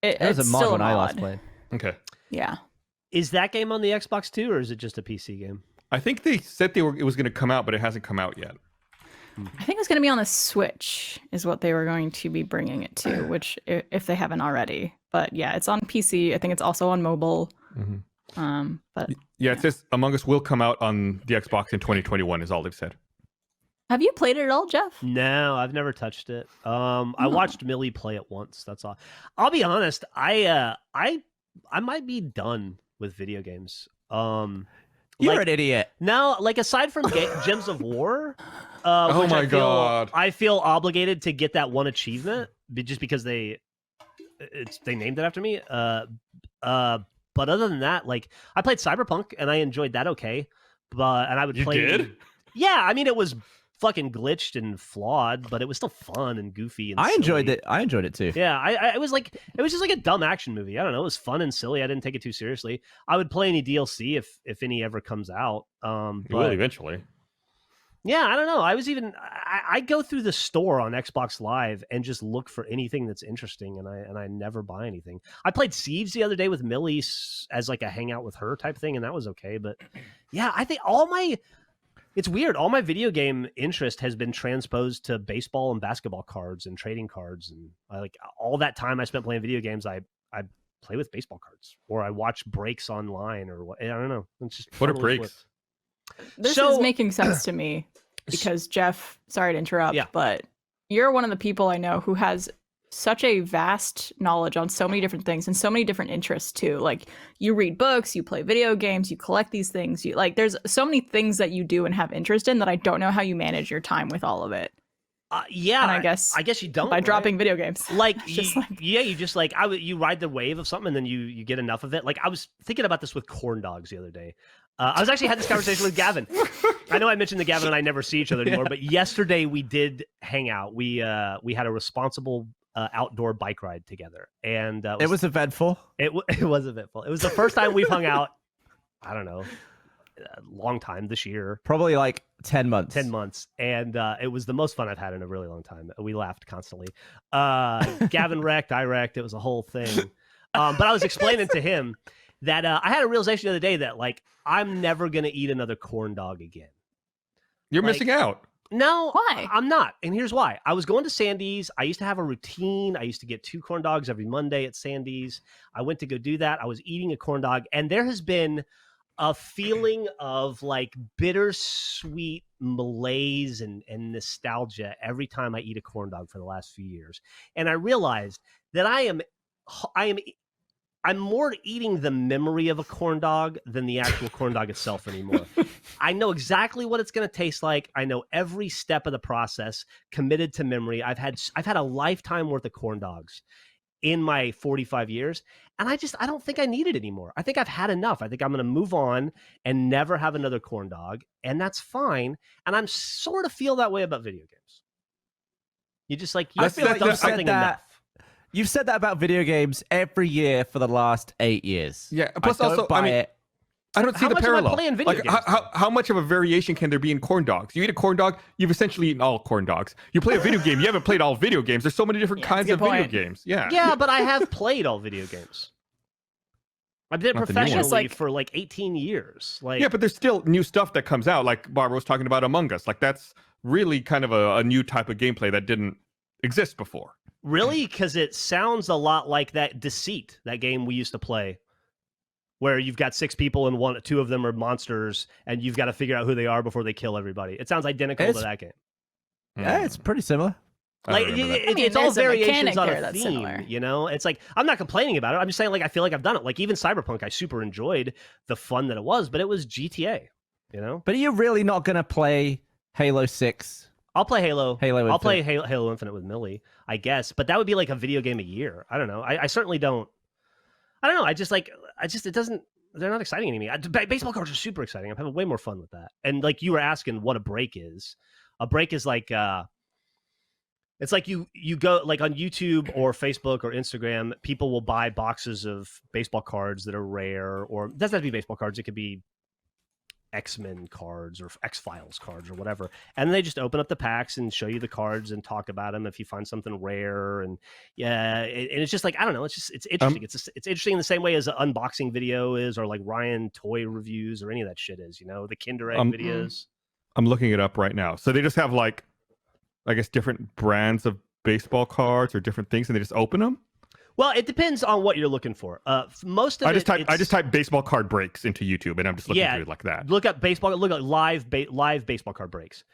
It was a mod still when I last played. Okay. Yeah. Is that game on the Xbox too, or is it just a PC game? I think they said it was going to come out, but it hasn't come out yet. I think it's going to be on the Switch is what they were going to be bringing it to, which if they haven't already. But yeah, it's on PC. I think it's also on mobile. Mm-hmm. But yeah, it says Among Us will come out on the Xbox in 2021 is all they've said. have you played it at all, Geoff? No, I've never touched it. I watched Millie play it once. That's all. I'll be honest. I might be done with video games. You're an idiot. No, like aside from Gems of War, Oh which my God. I feel obligated to get that one achievement just because they named it after me. But other than that, like I played Cyberpunk and I enjoyed that okay. And I would play. You did? Yeah, I mean it was fucking glitched and flawed, but it was still fun and goofy. And I enjoyed silly. it. I enjoyed it too. Yeah, it was just like a dumb action movie. I don't know. It was fun and silly. I didn't take it too seriously. I would play any DLC if any ever comes out. You will eventually. Yeah, I don't know. I go through the store on Xbox Live and just look for anything that's interesting, and I never buy anything. I played Sieves the other day with Millie as like a hangout with her type thing, and that was okay. But yeah, I think it's weird. All my video game interest has been transposed to baseball and basketball cards and trading cards, and like all that time I spent playing video games, I play with baseball cards or I watch breaks online or what. I don't know. It's just What are totally breaks? This is making sense to me because Geoff, sorry to interrupt, but you're one of the people I know who has such a vast knowledge on so many different things and so many different interests too. Like you read books, you play video games, you collect these things. You like there's so many things that you do and have interest in that I don't know how you manage your time with all of it. Yeah, and I guess you don't by dropping video games. Like, you just like you ride the wave of something and then you get enough of it. Like I was thinking about this with corn dogs the other day. I was actually had this conversation with Gavin. I know I mentioned that Gavin and I never see each other anymore, but yesterday we did hang out. We had a responsible outdoor bike ride together, and it was eventful. It was eventful. It was the first time we've hung out. I don't know, a long time this year. Probably like 10 months. 10 months, and it was the most fun I've had in a really long time. We laughed constantly. Gavin wrecked, I wrecked. It was a whole thing. But I was explaining to him that I had a realization the other day that like I'm never gonna eat another corn dog again. You're missing out. No, Why? I'm not. And here's why. I was going to Sandy's. I used to have a routine. I used to get 2 corn dogs every Monday at Sandy's. I went to go do that. I was eating a corn dog, and there has been a feeling of like bittersweet malaise and nostalgia every time I eat a corn dog for the last few years. And I realized that I'm more eating the memory of a corn dog than the actual corn dog itself anymore. I know exactly what it's going to taste like. I know every step of the process, committed to memory. I've had a lifetime worth of corn dogs in my 45 years, and I don't think I need it anymore. I think I've had enough. I think I'm going to move on and never have another corn dog, and that's fine. And I'm sort of feel that way about video games. You just like you feel like done something enough. You've said that about video games every year for the last 8 years. Yeah. Plus, I don't buy it. I don't see the parallel. How much am I playing video games? How much of a variation can there be in corn dogs? You eat a corn dog, you've essentially eaten all corn dogs. You play a video game, you haven't played all video games. There's so many different kinds of video games. Yeah. Yeah, but I have played all video games. I did it professionally for like 18 years. Like, yeah, but there's still new stuff that comes out. Like Barbara was talking about Among Us. Like that's really kind of a new type of gameplay that didn't exist before. Really? Because it sounds a lot like that Deceit, that game we used to play, where you've got 6 people and 2 of them are monsters, and you've got to figure out who they are before they kill everybody. It sounds identical to that game. Yeah, it's pretty similar. Like it's all variations on a theme, you know. It's like I'm not complaining about it. I'm just saying, like I feel like I've done it. Like even Cyberpunk, I super enjoyed the fun that it was, but it was GTA, you know. But are you really not gonna play Halo 6? I'll play Halo. I'll play Halo Infinite with Millie, I guess. But that would be like a video game a year. I don't know. I certainly don't. I don't know. It doesn't. They're not exciting to me. Baseball cards are super exciting. I'm having way more fun with that. And like you were asking, what a break is. A break is like. It's like you go like on YouTube or Facebook or Instagram, people will buy boxes of baseball cards that are rare, or it doesn't have to be baseball cards. It could be X-Men cards or X-Files cards or whatever. And they just open up the packs and show you the cards and talk about them if you find something rare. And and it's just like, I don't know. It's interesting. It's interesting in the same way as an unboxing video is, or like Ryan toy reviews or any of that shit is, you know, the Kinder Egg videos. I'm looking it up right now. So they just have like, I guess, different brands of baseball cards or different things, and they just open them. Well, it depends on what you're looking for. Most of I just type baseball card breaks into YouTube, and I'm just looking through it like that. Look up live baseball card breaks.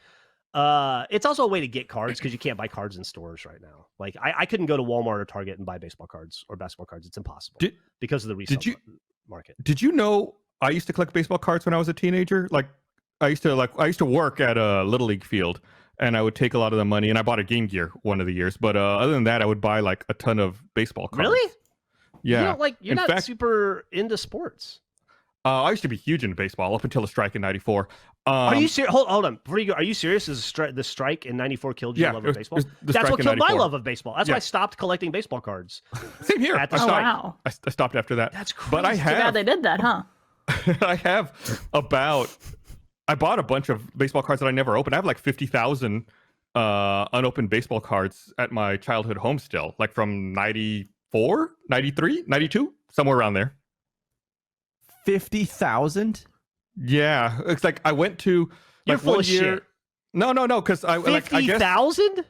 It's also a way to get cards because you can't buy cards in stores right now. Like I couldn't go to Walmart or Target and buy baseball cards or basketball cards. It's impossible because of the resale market. Did you know I used to collect baseball cards when I was a teenager? Like I used to work at a Little League field. And I would take a lot of the money, and I bought a Game Gear one of the years. But other than that, I would buy like a ton of baseball cards. Really? Yeah. You're not super into sports. I used to be huge into baseball up until the strike in '94. Are you serious? Hold on. Before you go, are you serious? Is the strike in '94 killed your love of baseball? That's what killed my love of baseball. That's why I stopped collecting baseball cards. Same here. Wow. I stopped after that. That's crazy. But I have. Too bad they did that, huh? I bought a bunch of baseball cards that I never opened. I have like 50,000 unopened baseball cards at my childhood home still, like from 94, 93, 92, somewhere around there. 50,000? Yeah. It's like I went to You're like full one of year. shit. No, because I 50,000?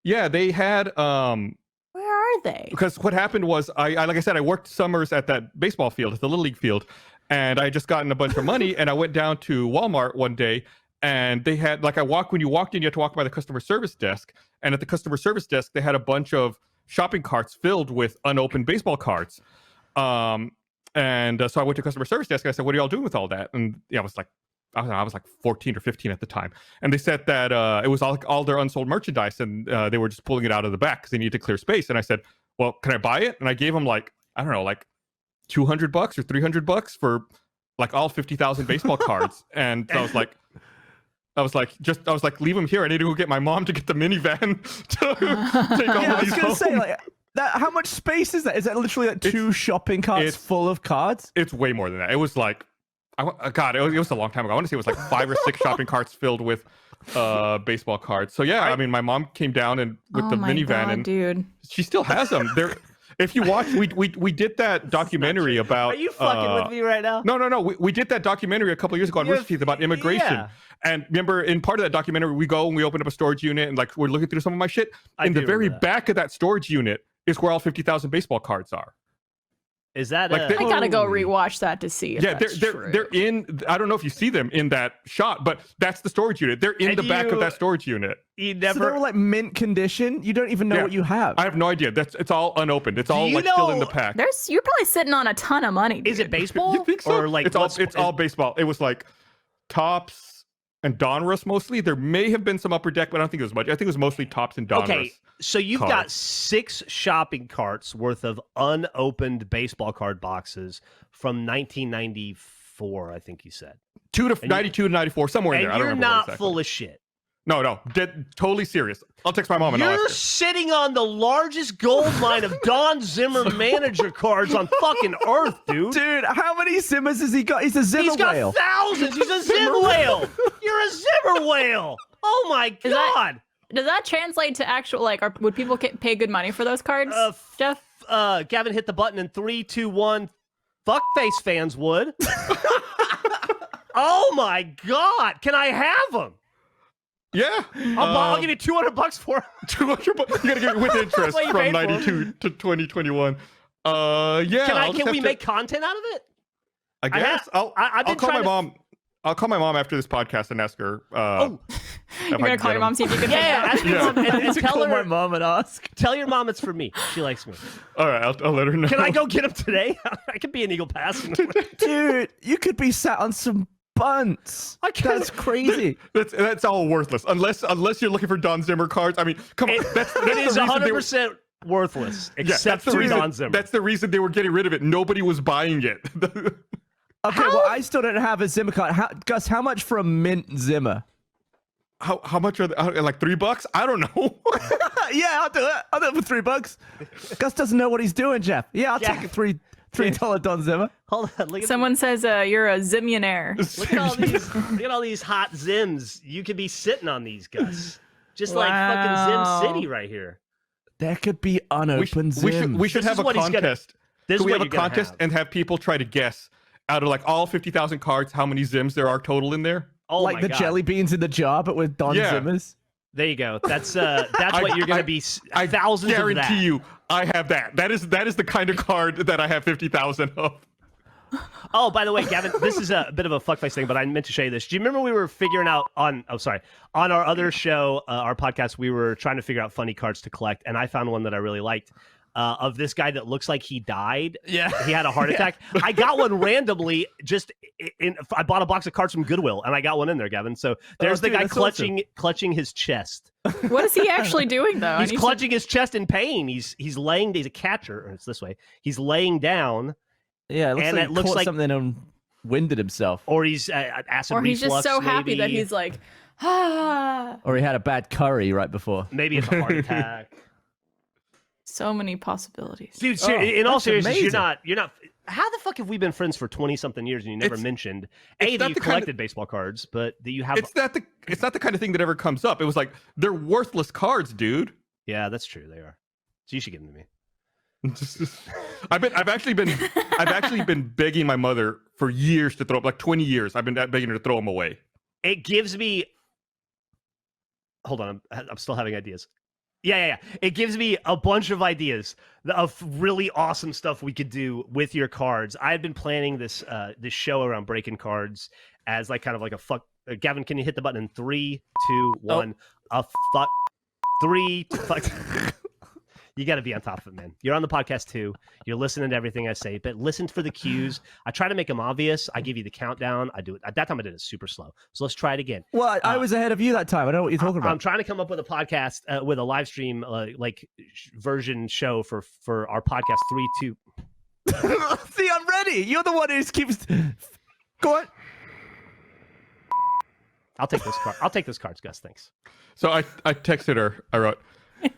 Yeah, they had Where are they? because what happened was I like I said, I worked summers at that baseball field, at the Little League field. And I had just gotten a bunch of money, and I went down to Walmart one day, and they had like when you walked in, you had to walk by the customer service desk, and at the customer service desk, they had a bunch of shopping carts filled with unopened baseball cards. So I went to customer service desk, and I said, "What are y'all doing with all that?" And I was like 14 or 15 at the time, and they said that it was all their unsold merchandise, and they were just pulling it out of the back because they needed to clear space. And I said, "Well, can I buy it?" And I gave them like I don't know, like $200 or $300 for like all 50,000 baseball cards. And so I was like, leave them here. I need to go get my mom to get the minivan to take all of these home. I was going to say, like, how much space is that? Is that literally like 2 shopping carts full of cards? It's way more than that. It was like, it was a long time ago. I want to say it was like 5 or 6 shopping carts filled with baseball cards. So yeah, I mean, my mom came down and with the minivan, and dude, she still has them. If you watch, we did that documentary about. Are you fucking with me right now? No. We did that documentary a couple years ago on Rooster Teeth about immigration. Yeah. And remember, in part of that documentary, we go and we open up a storage unit and like we're looking through some of my shit. In the very back of that storage unit is where all 50,000 baseball cards are. Is that like I gotta go rewatch that to see. If that's true. They're in. I don't know if you see them in that shot, but that's the storage unit. They're in the back of that storage unit. You never. So they're like mint condition. You don't even know what you have. I have no idea. It's all unopened. It's all like still in the pack. You're probably sitting on a ton of money. Dude. Is it baseball? You think so? Or like it's all baseball. It was like Topps and Donruss mostly. There may have been some Upper Deck, but I don't think it was much. I think it was mostly Topps and Donruss. Okay, so you've got 6 shopping carts worth of unopened baseball card boxes from 1994, I think you said. 92 to 94, somewhere in there. I don't remember. And you're not exactly. full of shit. No, totally serious. I'll text my mom and I'll You're ask her. sitting on the largest gold mine of Don Zimmer manager cards on fucking Earth, dude. Dude, how many Zimmers has he got? He's a Zimmer He's got whale. thousands. He's a Zimmer whale. You're a Zimmer whale. Oh my god. Does that translate to actual would people pay good money for those cards, Jeff? Gavin hit the button in 3, 2, 1. Fuckface fans would. Oh my god. Can I have them? Yeah. I'll give you $200 for them. $200. You gotta give it with interest What you from paid for 92 to 2021. Yeah. Can we make content out of it? I guess I'll call my mom. I'll call my mom after this podcast and ask her. You're gonna call your mom, see if you can. Ask your mom and tell her. My mom and ask. Tell your mom it's for me. She likes me. All right, I'll let her know. Can I go get him today? I could be an Eagle Pass. Dude, you could be sat on some bunts. That's crazy. That's all worthless unless you're looking for Don Zimmer cards. I mean, come on. It is 100% worthless, except for Don Zimmer. That's the reason they were getting rid of it. Nobody was buying it. Okay, well, I still don't have a Zimmer card. Gus, how much for a mint Zimmer? How much are they? Like $3? I don't know. Yeah, I'll do it. I'll do it for $3. Gus doesn't know what he's doing, Jeff. Yeah, I'll take a $3 Don Zimmer. Hold on. Look at Someone says you're a Zimionaire. Look at all these hot Zims. You could be sitting on these, Gus. Just like fucking Zim City right here. There could be unopened Zims. We should have a contest. This is we what have a contest and have people try to guess out of like all 50,000 cards how many Zims there are total in there. Oh like my the God. jelly beans in the jar, but with Don Zimmers. There you go. That's what you're gonna be. Thousands. I guarantee of that. you, I have that. That is the kind of card that I have 50,000 of. Oh, by the way, Gavin, this is a bit of a fuckface thing, but I meant to show you this. Do you remember we were figuring out on our other show, our podcast, we were trying to figure out funny cards to collect, and I found one that I really liked. Of this guy that looks like he died. Yeah. He had a heart attack. I got one randomly I bought a box of cards from Goodwill and I got one in there, Gavin. So there's the guy clutching his chest. What is he actually doing though? He's clutching his chest in pain. He's laying, he's a catcher, or it's this way. He's laying down. Yeah, it looks like something and winded himself. Or he's acid or he's reflux, just so happy maybe. that he's like, ah. Or he had a bad curry right before. Maybe it's a heart attack. So many possibilities. Dude, in all seriousness, amazing. you're not. How the fuck have we been friends for 20-something years and you never mentioned that you collected baseball cards, but that you have? It's not the kind of thing that ever comes up. It was like they're worthless cards, dude. Yeah, that's true. They are. So you should give them to me. I've actually been begging my mother for years to throw up, like 20 years. I've been begging her to throw them away. It gives me. Hold on, I'm still having ideas. Yeah. It gives me a bunch of ideas of really awesome stuff we could do with your cards. I've been planning this show around breaking cards as like kind of like a fuck. Gavin, can you hit the button in 3, 2, 1? A fuck. 3, 2, fuck. You got to be on top of it, man. You're on the podcast too. You're listening to everything I say, but listen for the cues. I try to make them obvious. I give you the countdown. I do it. At that time, I did it super slow. So let's try it again. Well, I was ahead of you that time. I know what you're talking about. I'm trying to come up with a podcast with a live stream version show for our podcast. 3, 2. See, I'm ready. You're the one who keeps. Go on. I'll take this card. I'll take those cards, Gus. Thanks. So I texted her. I wrote,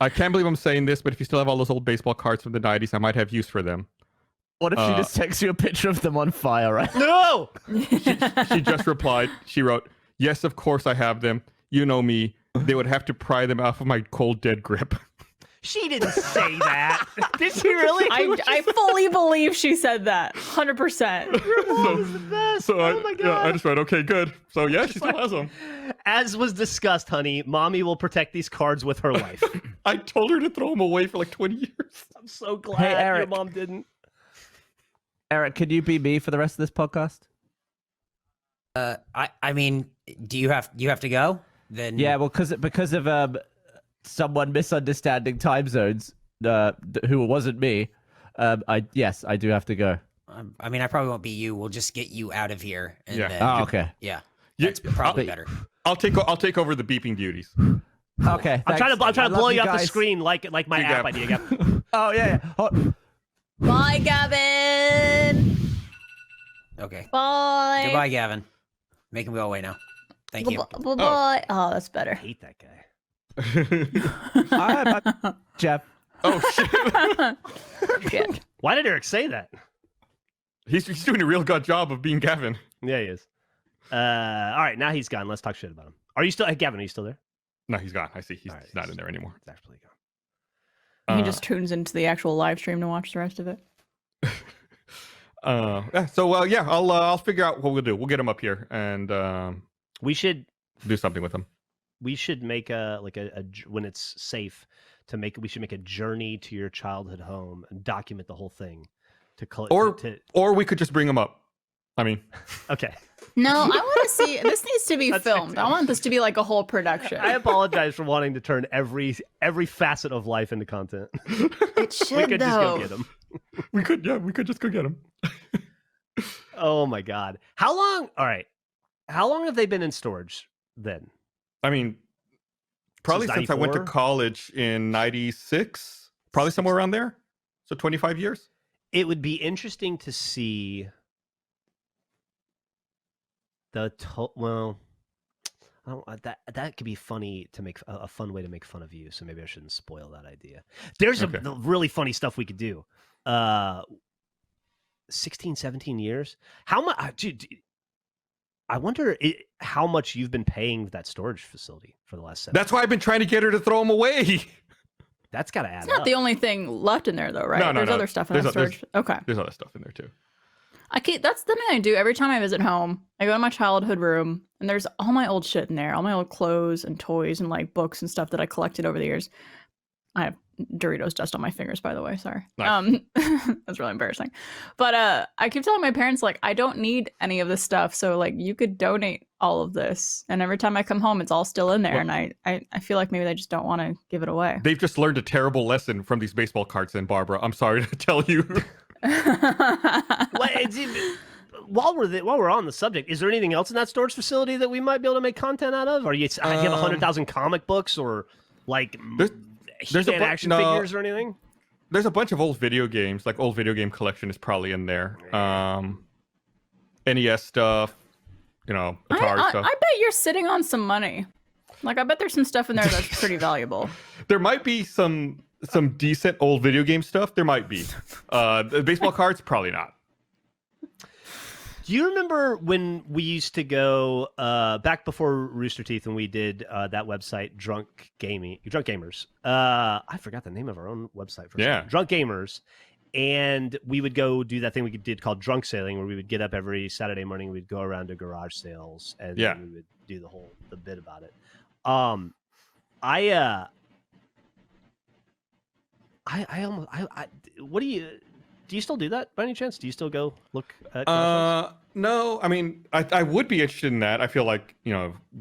I can't believe I'm saying this, but if you still have all those old baseball cards from the 90s, I might have use for them. What if she just texts you a picture of them on fire, right? No! She just replied. She wrote, yes, of course I have them. You know me. They would have to pry them off of my cold, dead grip. She didn't say that. Did she really? I fully believe she said that. 100%. Your mom is the best. Oh my god. Yeah, I just read, okay, good. So yeah, she still has them. As was discussed, honey, mommy will protect these cards with her life. I told her to throw them away for like 20 years. I'm so glad Hey, your Eric. mom didn't. Eric, could you be me for the rest of this podcast? I mean, do you have to go? Then Yeah, well, because of someone misunderstanding time zones, who wasn't me. I do have to go. I mean, I probably won't be you. We'll just get you out of here. And Yeah. Then, Oh, okay. Yeah. Yeah, That's probably better. I'll take over the beeping duties. Okay. I'm trying to I blow love you off the guys. screen like my You app got- idea. Oh yeah. Oh, Bye, Gavin. Okay. Bye. Goodbye, Gavin. Make him go away now. Thank you. Bye. Oh, that's I better. hate that guy. I'm Jeff. Oh shit. Shit. Why did Eric say that? He's doing a real good job of being Gavin. Yeah, he is. All right, now he's gone. Let's talk shit about him. Are you still, hey, Gavin? Are you still there? No, he's gone. I see. He's All right, not in there anymore. He's actually gone. He just tunes into the actual live stream to watch the rest of it. Yeah. So yeah, I'll figure out what we'll do. We'll get him up here and We should do something with him. we should make a when it's safe to make. We should make a journey to your childhood home and document the whole thing. Or we could just bring him up. I mean, okay. No, I want to see. This needs to be That's filmed. I want this to be like a whole production. I apologize for wanting to turn every facet of life into content. It should, We could just go though. get him. we could just go get him. Oh my god. How long? All right. How long have they been in storage then? I mean, probably since I went to 94? college in '96, probably somewhere around there. So 25 years. It would be interesting to see well, I don't, that could be funny to make a fun way to make fun of you. So maybe I shouldn't spoil that idea. There's Okay. a really funny stuff we could do. 16, 17 years. How much? Dude, I wonder how much you've been paying that storage facility for the last 7 That's why I've been trying to get her to throw them away. That's got to add It's not up. the only thing left in there, though, right? No, There's no. other stuff in There's that a- there's- storage. Okay. There's other stuff in there too. That's the thing I do every time I visit home. I go to my childhood room, and there's all my old shit in there, all my old clothes and toys and like books and stuff that I collected over the years. I have Doritos dust on my fingers, by the way. Sorry. Nice. That's really embarrassing. But I keep telling my parents like I don't need any of this stuff, so like you could donate all of this. And every time I come home, it's all still in there, Well- and I feel like maybe they just don't want to give it away. They've just learned a terrible lesson from these baseball cards, then, Barbara. I'm sorry to tell you. While we're on the subject, is there anything else in that storage facility that we might be able to make content out of? Or do you have 100,000 comic books or like There's a He-Man action no. figures or anything? There's a bunch of old video games, like old video game collection is probably in there. NES stuff, Atari stuff. I bet you're sitting on some money. Like I bet there's some stuff in there that's pretty valuable. There might be some decent old video game stuff. There might be. The baseball cards, probably not. Do you remember when we used to go back before Rooster Teeth when we did that website, Drunk Gamers? I forgot the name of our own website for a second. Drunk Gamers. And we would go do that thing we did called drunk sailing, where we would get up every Saturday morning. We'd go around to garage sales, and Yeah. we would do the bit about it. I what do you still do that by any chance? Do you still go look at garage sales? No, I mean, I would be interested in that. I feel like,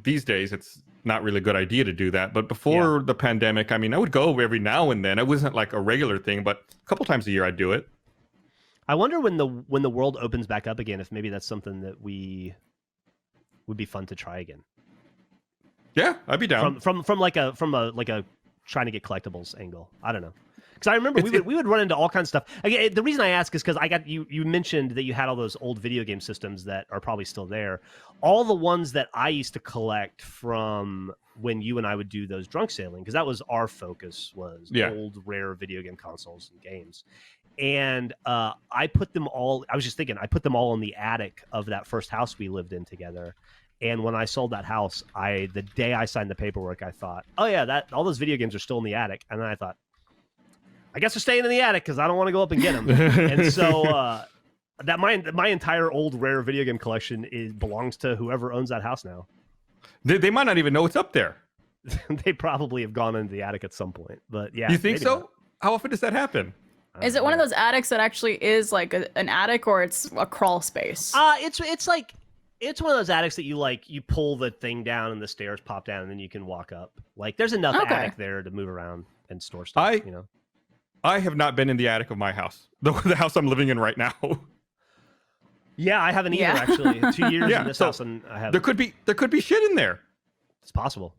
these days it's not really a good idea to do that. But before the pandemic, I mean, I would go every now and then. It wasn't like a regular thing, but a couple times a year I'd do it. I wonder when the world opens back up again, if maybe that's something that would be fun to try again. Yeah, I'd be down. From a trying to get collectibles angle. I don't know. Because I remember we would run into all kinds of stuff. Again, the reason I ask is because I got you mentioned that you had all those old video game systems that are probably still there. All the ones that I used to collect from when you and I would do those drunk sailing, because that was our focus, was old rare video game consoles and games. And I put them all. I was just thinking, I put them all in the attic of that first house we lived in together. And when I sold that house, the day I signed the paperwork, I thought, oh yeah, all those video games are still in the attic. And then I thought, I guess they're staying in the attic because I don't want to go up and get them. And so that my entire old rare video game collection belongs to whoever owns that house now. They might not even know it's up there. They probably have gone into the attic at some point. But yeah, You think so? not. How often does that happen? Is it one of those attics that actually is like an attic, or it's a crawl space? It's like it's one of those attics that you pull the thing down and the stairs pop down and then you can walk up. Like there's enough attic there to move around and store stuff. I have not been in the attic of my house, the house I'm living in right now. Yeah, I haven't either actually. 2 years in this house, and I haven't. There could be shit in there. It's possible.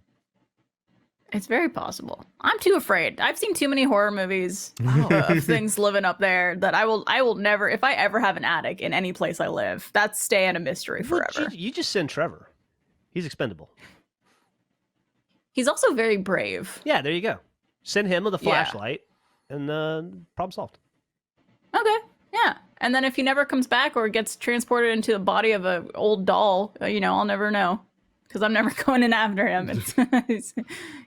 It's very possible. I'm too afraid. I've seen too many horror movies of things living up there that I will never, if I ever have an attic in any place I live, that's staying a mystery forever. You just send Trevor. He's expendable. He's also very brave. Yeah, there you go. Send him with a flashlight and problem solved. Okay. Yeah. And then if he never comes back or gets transported into the body of an old doll, I'll never know. Because I'm never going in after him.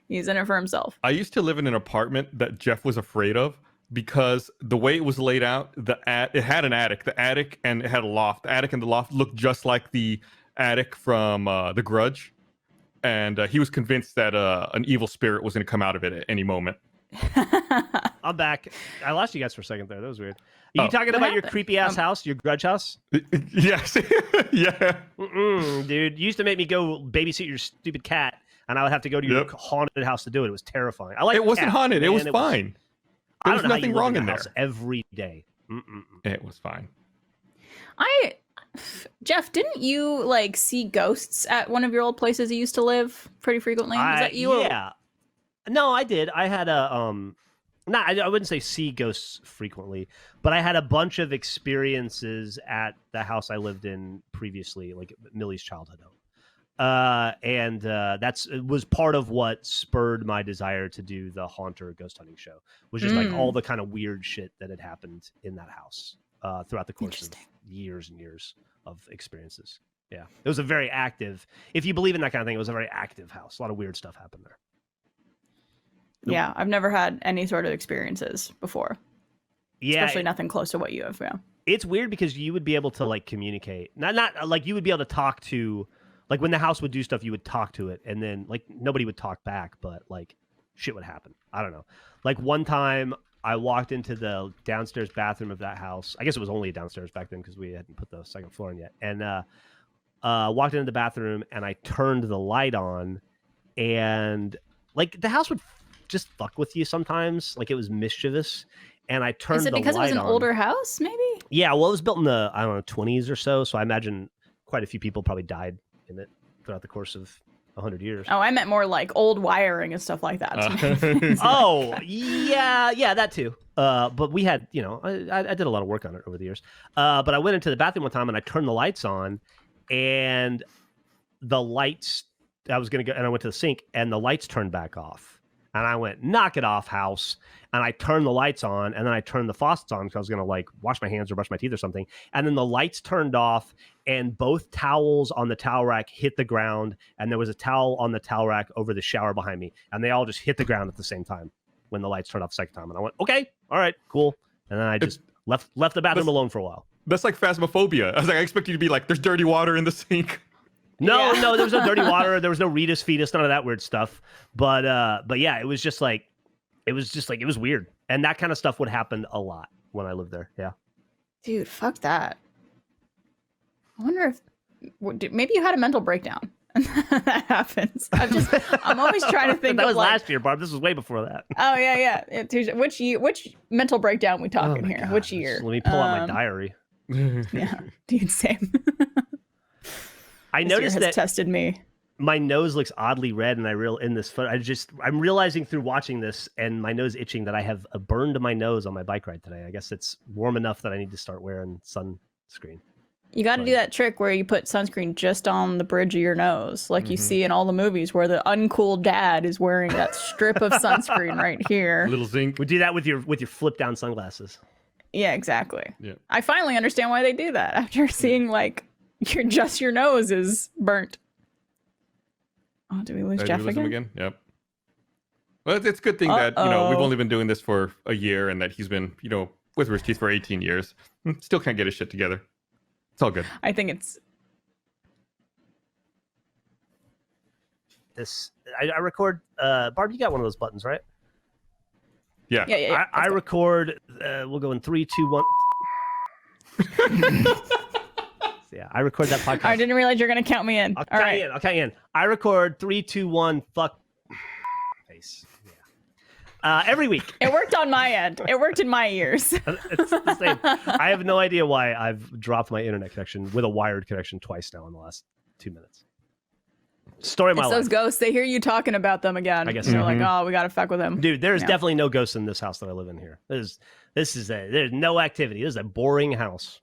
He's in it for himself. I used to live in an apartment that Geoff was afraid of because the way it was laid out, it had an attic. The attic and it had a loft. The attic and the loft looked just like the attic from The Grudge. And he was convinced that an evil spirit was going to come out of it at any moment. I'm back. I lost you guys for a second there. That was weird. Are you talking about your creepy ass house, your Grudge house? Yes. Yeah. Dude, you used to make me go babysit your stupid cat, and I would have to go to your haunted house to do it. It was terrifying. It wasn't haunted. It was fine. There was nothing wrong in there. Every day. It was fine. Jeff, didn't you see ghosts at one of your old places you used to live pretty frequently? Was that you? Yeah. No, I did. I had I wouldn't say see ghosts frequently, but I had a bunch of experiences at the house I lived in previously, like Millie's childhood home. And it was part of what spurred my desire to do the Haunter ghost hunting show, was just like all the kind of weird shit that had happened in that house throughout the course of years and years of experiences. Yeah. It was a very active, if you believe in that kind of thing, it was a very active house. A lot of weird stuff happened there. Yeah, I've never had any sort of experiences before. Yeah, especially nothing close to what you have. Yeah, it's weird because you would be able to communicate. Not like you would be able to talk to, when the house would do stuff, you would talk to it, and then nobody would talk back, but shit would happen. I don't know. One time I walked into the downstairs bathroom of that house. I guess it was only downstairs back then because we hadn't put the second floor in yet. And walked into the bathroom and I turned the light on, and the house would just fuck with you sometimes. It was mischievous, and I turned the light on. Is it because it was an older house, maybe? Yeah, well, it was built in the 20s or so I imagine quite a few people probably died in it throughout the course of 100 years. Oh, I meant more old wiring and stuff like that. Oh, yeah, that too. But we had, I did a lot of work on it over the years. But I went into the bathroom one time and I turned the lights on, and the lights, I was going to go, and I went to the sink and the lights turned back off. And I went, knock it off, house. And I turned the lights on, and then I turned the faucets on because I was going to wash my hands or brush my teeth or something. And then the lights turned off, and both towels on the towel rack hit the ground. And there was a towel on the towel rack over the shower behind me. And they all just hit the ground at the same time when the lights turned off the second time. And I went, okay, all right, cool. And then I just left the bathroom alone for a while. That's like phasmophobia. I was I expect you to be there's dirty water in the sink. No, there was no dirty water. There was no Ritas fetus, none of that weird stuff. But yeah, it was just it was weird. And that kind of stuff would happen a lot when I lived there. Yeah. Dude, fuck that. I wonder if maybe you had a mental breakdown. That happens. I'm always trying to think. That was last year, Barb. This was way before that. Oh yeah. Which mental breakdown we talking here? God. Which year? Let me pull out my diary. Yeah, dude, same. I noticed that tested me. My nose looks oddly red, and I'm realizing through watching this and my nose itching that I have a burn to my nose on my bike ride today. I guess it's warm enough that I need to start wearing sunscreen. You got to do that trick where you put sunscreen just on the bridge of your nose, you see in all the movies where the uncool dad is wearing that strip of sunscreen right here. Little zinc. We do that with your flip down sunglasses. Yeah, exactly. Yeah. I finally understand why they do that after seeing your nose is burnt. Oh, do we lose Geoff again? Yep. Well, it's a good thing that we've only been doing this for a year, and that he's been with Rooster Teeth for 18 years. Still can't get his shit together. It's all good. I think it's this. I record. Barb, you got one of those buttons, right? Yeah. yeah. I record. We'll go in 3, 2, 1. Yeah, I record that podcast. I didn't realize you're gonna count me in. I'll count you in. I record 3, 2, 1. Fuck face. Yeah. Every week. It worked on my end. It worked in my ears. It's the same. I have no idea why I've dropped my internet connection with a wired connection twice now in the last 2 minutes. Story of my It's life. those ghosts. They hear you talking about them again. I guess They're so. like, oh, we gotta fuck with them. Dude, there's Yeah. definitely no ghosts in this house that I live in here. There's no activity. This is a boring house.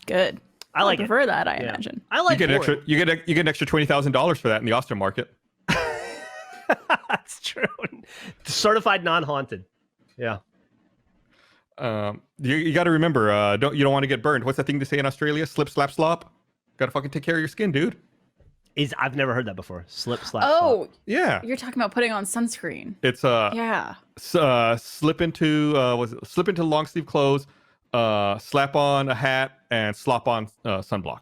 Good. I like it. prefer that. I Yeah. imagine. I like You get boring. you get an extra $20,000 for that in the Austin market. That's true. Certified non-haunted. Yeah. You got to remember, you don't want to get burned. What's that thing they say in Australia? Slip, slap, slop. Got to fucking take care of your skin, dude. I've never heard that before. Slip, slap, Oh, slap. Yeah. you're talking about putting on sunscreen. It's Yeah. slip into long sleeve clothes, slap on a hat, and slop on sunblock.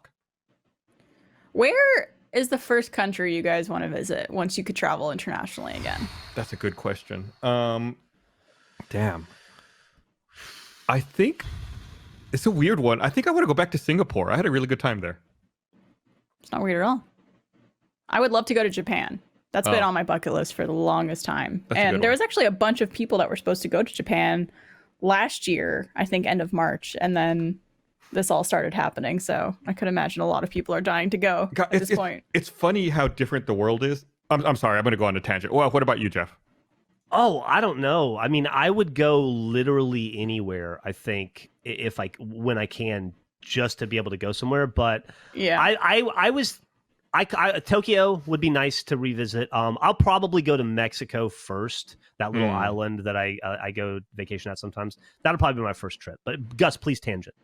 Where is the first country you guys want to visit once you could travel internationally again? That's a good question. Damn. I think it's a weird one. I think I want to go back to Singapore. I had a really good time there. It's not weird at all. I would love to go to Japan. That's been on my bucket list for the longest time. That's a good And there one. was actually a bunch of people that were supposed to go to Japan last year, I think end of March, and then this all started happening. So I could imagine a lot of people are dying to go God, at this point. It's funny how different the world is. I'm sorry. I'm going to go on a tangent. Well, what about you, Geoff? Oh, I don't know. I mean, I would go literally anywhere, I think, if when I can, just to be able to go somewhere. But Yeah. Tokyo would be nice to revisit. I'll probably go to Mexico first, that little island that I go vacation at sometimes. That'll probably be my first trip. But Gus, please tangent.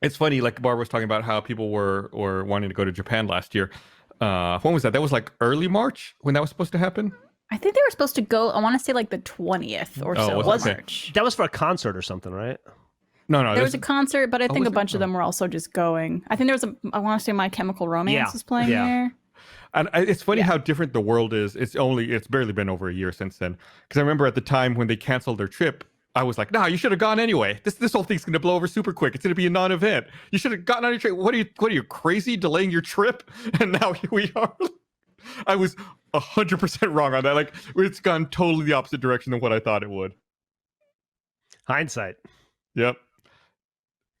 It's funny, like Barbara was talking about how people were wanting to go to Japan last year. When was that? That was like early March when that was supposed to happen. I think they were supposed to go, I want to say like the 20th or so of was it? March. That was for a concert or something, right? No. There was a concert, but I think was a bunch it? of them were also just going. I think there was I want to say My Chemical Romance Yeah. was playing Yeah. there. And it's funny how different the world is. It's barely been over a year since then. Because I remember at the time when they canceled their trip, I was like, "Nah, you should have gone anyway. This whole thing's gonna blow over super quick. It's gonna be a non-event. You should have gotten on your trip. What are you crazy delaying your trip?" And now here we are. I was 100% wrong on that. Like it's gone totally the opposite direction than what I thought it would. Hindsight. Yep.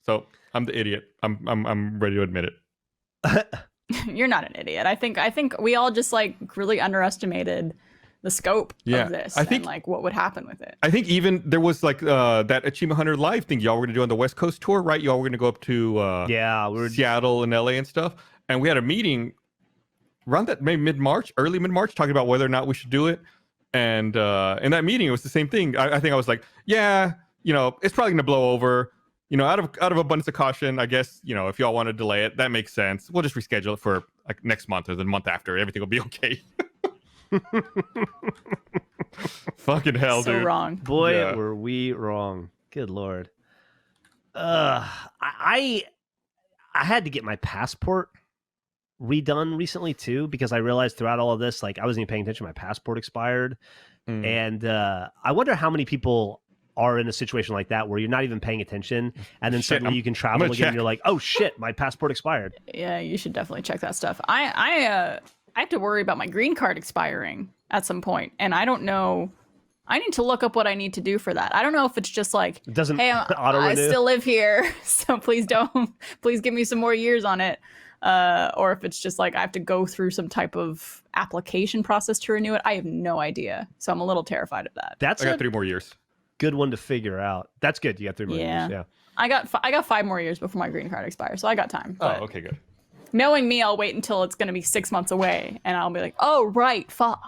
So I'm the idiot. I'm ready to admit it. You're not an idiot. I think we all just like really underestimated the scope Yeah, of this I think- and like what would happen with it. I think even there was like that Achievement Hunter Live thing y'all were gonna do on the West Coast tour, right? Y'all were gonna go up to Yeah, we were Seattle and LA and stuff. And we had a meeting around that maybe early mid-March, talking about whether or not we should do it. And in that meeting, it was the same thing. I think I was like, yeah, it's probably gonna blow over. Out of abundance of caution, I guess, if y'all want to delay it, that makes sense. We'll just reschedule it for like next month or the month after. Everything will be okay. Fucking hell, So dude. wrong. Boy, Yeah. were we wrong. Good Lord. I had to get my passport redone recently too, because I realized throughout all of this, like I wasn't even paying attention. My passport expired. And I wonder how many people are in a situation like that where you're not even paying attention, and then Shit, suddenly you can I'm travel gonna again. check. And you're like, oh shit, my passport expired. Yeah, you should definitely check that stuff. I have to worry about my green card expiring at some point, and I don't know. I need to look up what I need to do for that. I don't know if it's just like, It doesn't hey, auto I renew. still live here, so please give me some more years on it. Or if it's just like I have to go through some type of application process to renew it. I have no idea. So I'm a little terrified of that. That's I got a 3 more years. good one to figure out. That's good. You got 3 more Yeah. years. Yeah. I got 5 more years before my green card expires, so I got time. But Oh, okay, good. knowing me, I'll wait until it's going to be 6 months away, and I'll be like, oh, right, fuck.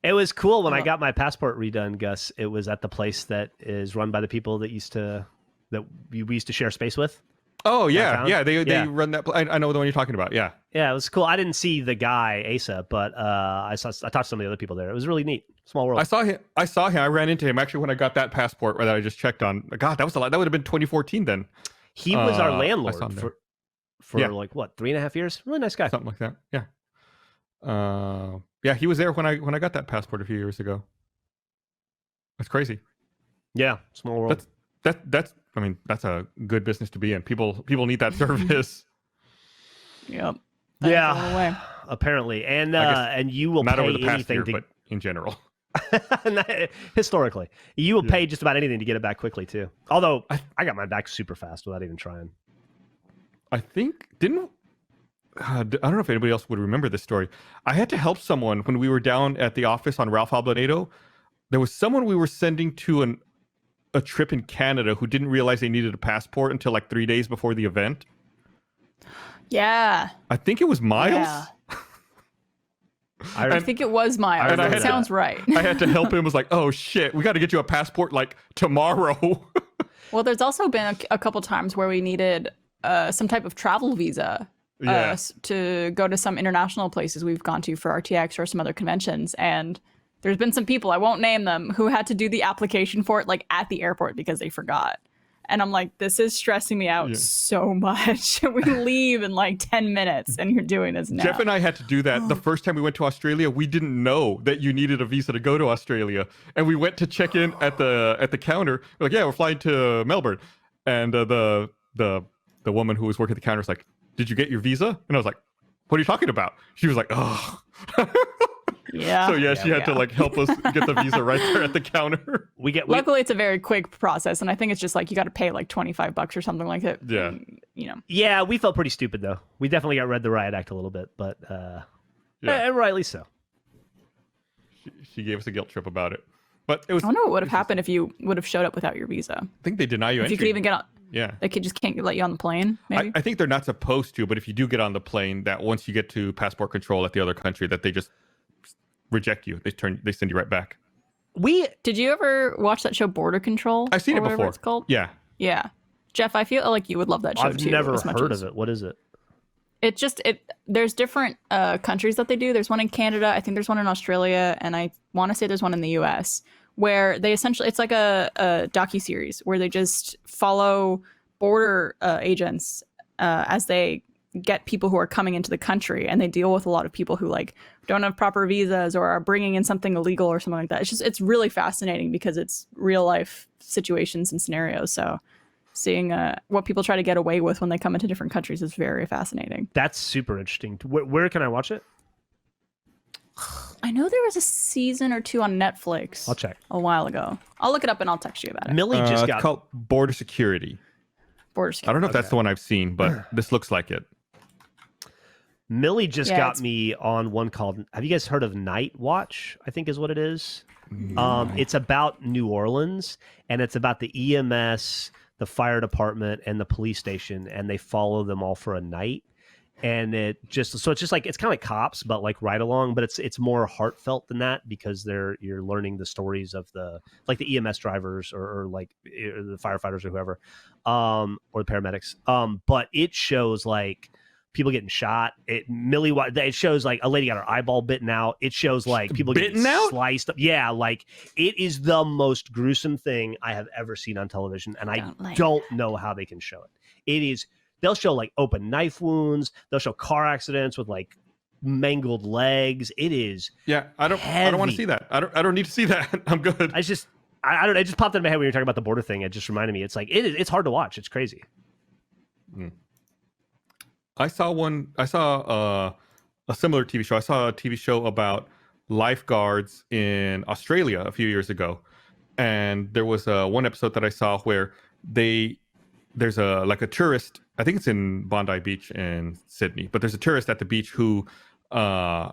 It was cool when I got my passport redone, Gus. It was at the place that is run by the people that we used to share space with. Oh yeah, downtown. yeah. They run that. I know the one you're talking about. Yeah. Yeah, it was cool. I didn't see the guy Asa, but I talked to some of the other people there. It was really neat. Small world. I saw him. I ran into him actually when I got that passport that I just checked on. God, that was a lot. That would have been 2014 then. He was our I saw landlord him there. for like what 3.5 years. Really nice guy. Something like that. Yeah. Yeah, he was there when I got that passport a few years ago. That's crazy. Yeah, small world. That's I mean, that's a good business to be in. People need that service. Yep. Yeah. Apparently, and you will not pay over the past anything year, but in general. Historically, you will pay just about anything to get it back quickly too. Although I got mine back super fast without even trying. I think I don't know if anybody else would remember this story. I had to help someone when we were down at the office on Ralph Ablanedo. There was someone we were sending to a trip in Canada who didn't realize they needed a passport until like 3 days before the event. Yeah. I think it was Miles. Yeah. I think it was Miles. And That sounds right. I had to help him. Was like, oh shit, we got to get you a passport like tomorrow. Well, there's also been a couple times where we needed some type of travel visa to go to some international places we've gone to for RTX or some other conventions. And there's been some people, I won't name them, who had to do the application for it like at the airport because they forgot. And I'm like, this is stressing me out so much. We leave in like 10 minutes and you're doing this now. Jeff and I had to do that the first time we went to Australia. We didn't know that you needed a visa to go to Australia. And we went to check in at the counter. We're like, yeah, we're flying to Melbourne. And the woman who was working at the counter was like, did you get your visa? And I was like, what are you talking about? She was like, oh. Yeah. So she had to like help us get the visa right there at the counter. Luckily, it's a very quick process, and I think it's just like you got to pay like $25 or something like that. Yeah. Yeah, we felt pretty stupid though. We definitely got read the riot act a little bit, but and rightly so. She gave us a guilt trip about it, but it was. I wonder what would have happened if you would have showed up without your visa. I think they deny you if entry. you could even get on. Yeah. They just can't let you on the plane. Maybe. I think they're not supposed to, but if you do get on the plane, that once you get to passport control at the other country, that they just reject you. They send you right back. Did you ever watch that show Border Control? I've seen it before. It's called? Yeah. Jeff, I feel like you would love that show too. I've never heard of it. What is it? There's different countries that they do. There's one in Canada. I think there's one in Australia, and I want to say there's one in the US where they essentially, it's like a docuseries where they just follow border agents as they get people who are coming into the country, and they deal with a lot of people who like don't have proper visas or are bringing in something illegal or something like that. It's really fascinating because it's real life situations and scenarios. So seeing what people try to get away with when they come into different countries is very fascinating. That's super interesting. Where can I watch it? I know there was a season or 2 on Netflix. I'll check. A while ago. I'll look it up and I'll text you about it. Millie just got it's called Border Security. I don't know if that's the one I've seen, but this looks like it. Millie just got me on one called, have you guys heard of Night Watch? I think is what it is. It's about New Orleans, and it's about the EMS, the fire department, and the police station, and they follow them all for a night. And it's just like, it's kind of like Cops, but like ride along, but it's more heartfelt than that because you're learning the stories of the EMS drivers or like the firefighters or whoever, or the paramedics. But it shows like people getting shot. It shows like a lady got her eyeball bitten out. It shows like people getting sliced up. Yeah, like it is the most gruesome thing I have ever seen on television, and I don't know how they can show it. It is. They'll show like open knife wounds. They'll show car accidents with like mangled legs. It is. Yeah, I don't want to see that. I don't need to see that. I'm good. I don't. It just popped into my head when you were talking about the border thing. It just reminded me. It's like it's hard to watch. It's crazy. I saw a similar TV show. I saw a TV show about lifeguards in Australia a few years ago, and there was one episode that I saw where there's a tourist. I think it's in Bondi Beach in Sydney, but there's a tourist at the beach who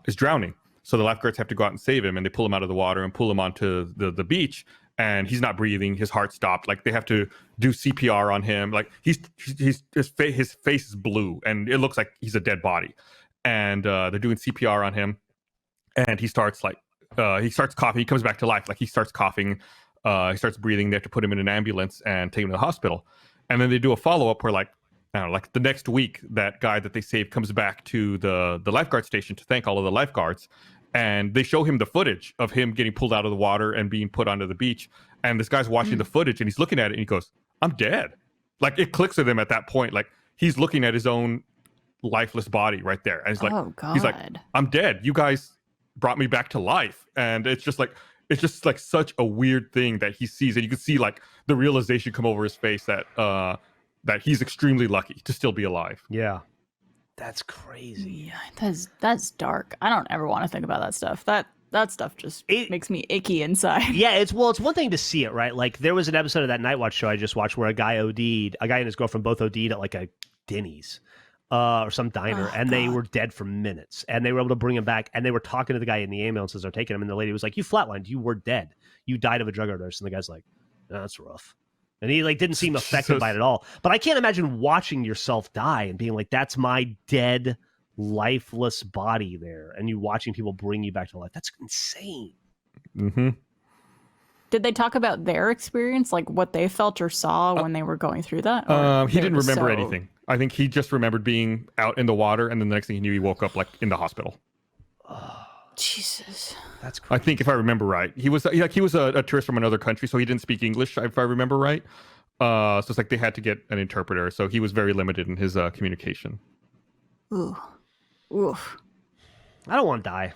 is drowning. So the lifeguards have to go out and save him, and they pull him out of the water and pull him onto the beach. And he's not breathing. His heart stopped. Like they have to do CPR on him. Like his face is blue, and it looks like he's a dead body. And they're doing CPR on him, and he starts coughing. He comes back to life. Like he starts coughing. He starts breathing. They have to put him in an ambulance and take him to the hospital. And then they do a follow up where like I don't know, like the next week, that guy that they saved comes back to the lifeguard station to thank all of the lifeguards, and they show him the footage of him getting pulled out of the water and being put onto the beach. And this guy's watching the footage and he's looking at it and he goes, "I'm dead." Like it clicks with him at that point. Like he's looking at his own lifeless body right there, and he's like, Oh God. he's like, "I'm dead. You guys brought me back to life." And it's just like such a weird thing that he sees, and you can see like the realization come over his face that that he's extremely lucky to still be alive. Yeah. That's crazy. Yeah, that's dark. I don't ever want to think about that stuff. That stuff just makes me icky inside. Yeah, it's one thing to see it, right? Like there was an episode of that Night Watch show I just watched where a guy and his girlfriend both OD'd at like a Denny's or some diner, and they were dead for minutes, and they were able to bring him back, and they were talking to the guy in the ambulance as they're taking him, and the lady was like, "You flatlined, you were dead, you died of a drug overdose," and the guy's like, "Oh, that's rough." And he like didn't seem affected by it at all. But I can't imagine watching yourself die and being like, "That's my dead, lifeless body there," and you watching people bring you back to life. That's insane. Mm-hmm. Did they talk about their experience, like what they felt or saw when they were going through that? He didn't remember anything. I think he just remembered being out in the water, and then the next thing he knew, he woke up like in the hospital. Jesus, that's crazy. I think if I remember right, he was a tourist from another country, so he didn't speak English, if I remember right. So it's like they had to get an interpreter, so he was very limited in his communication. ooh, oof. I don't want to die.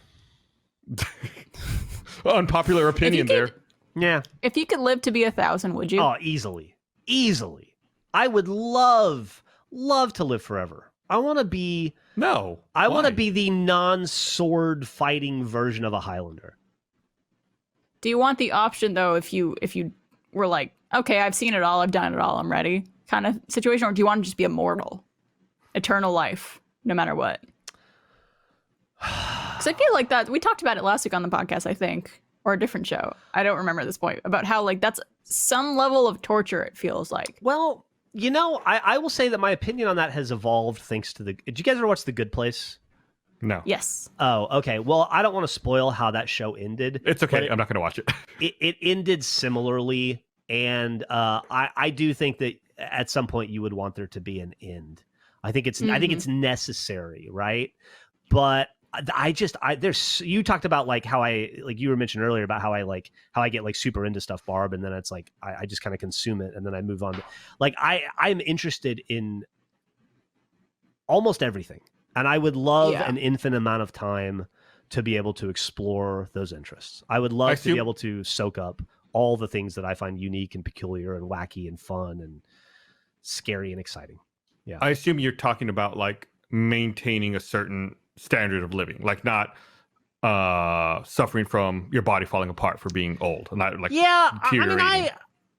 Unpopular opinion there. Yeah. If you could live to be 1,000, would you? Oh, easily. I would love to live forever. I want to be. No. I want to be the non-sword fighting version of a Highlander. Do you want the option though, if you were like, okay, I've seen it all, I've done it all, I'm ready, kind of situation, or do you want to just be immortal, eternal life, no matter what? Because I feel like that we talked about it last week on the podcast, I think, or a different show. I don't remember this point about how like that's some level of torture. It feels like. Well, you know, I will say that my opinion on that has evolved thanks to the. Did you guys ever watch The Good Place? No. Yes. Oh, okay. Well, I don't want to spoil how that show ended. It's okay. I'm not going to watch it. It ended similarly, and I do think that at some point you would want there to be an end. I think it's necessary, right? But there's you talked about like how you were mentioning earlier about how I get like super into stuff, Barb, and then it's like I just kind of consume it and then I move on. Like I'm interested in almost everything, and I would love an infinite amount of time to be able to explore those interests. I would love to be able to soak up all the things that I find unique and peculiar and wacky and fun and scary and exciting. Yeah, I assume you're talking about like maintaining a certain standard of living, like not suffering from your body falling apart for being old, not like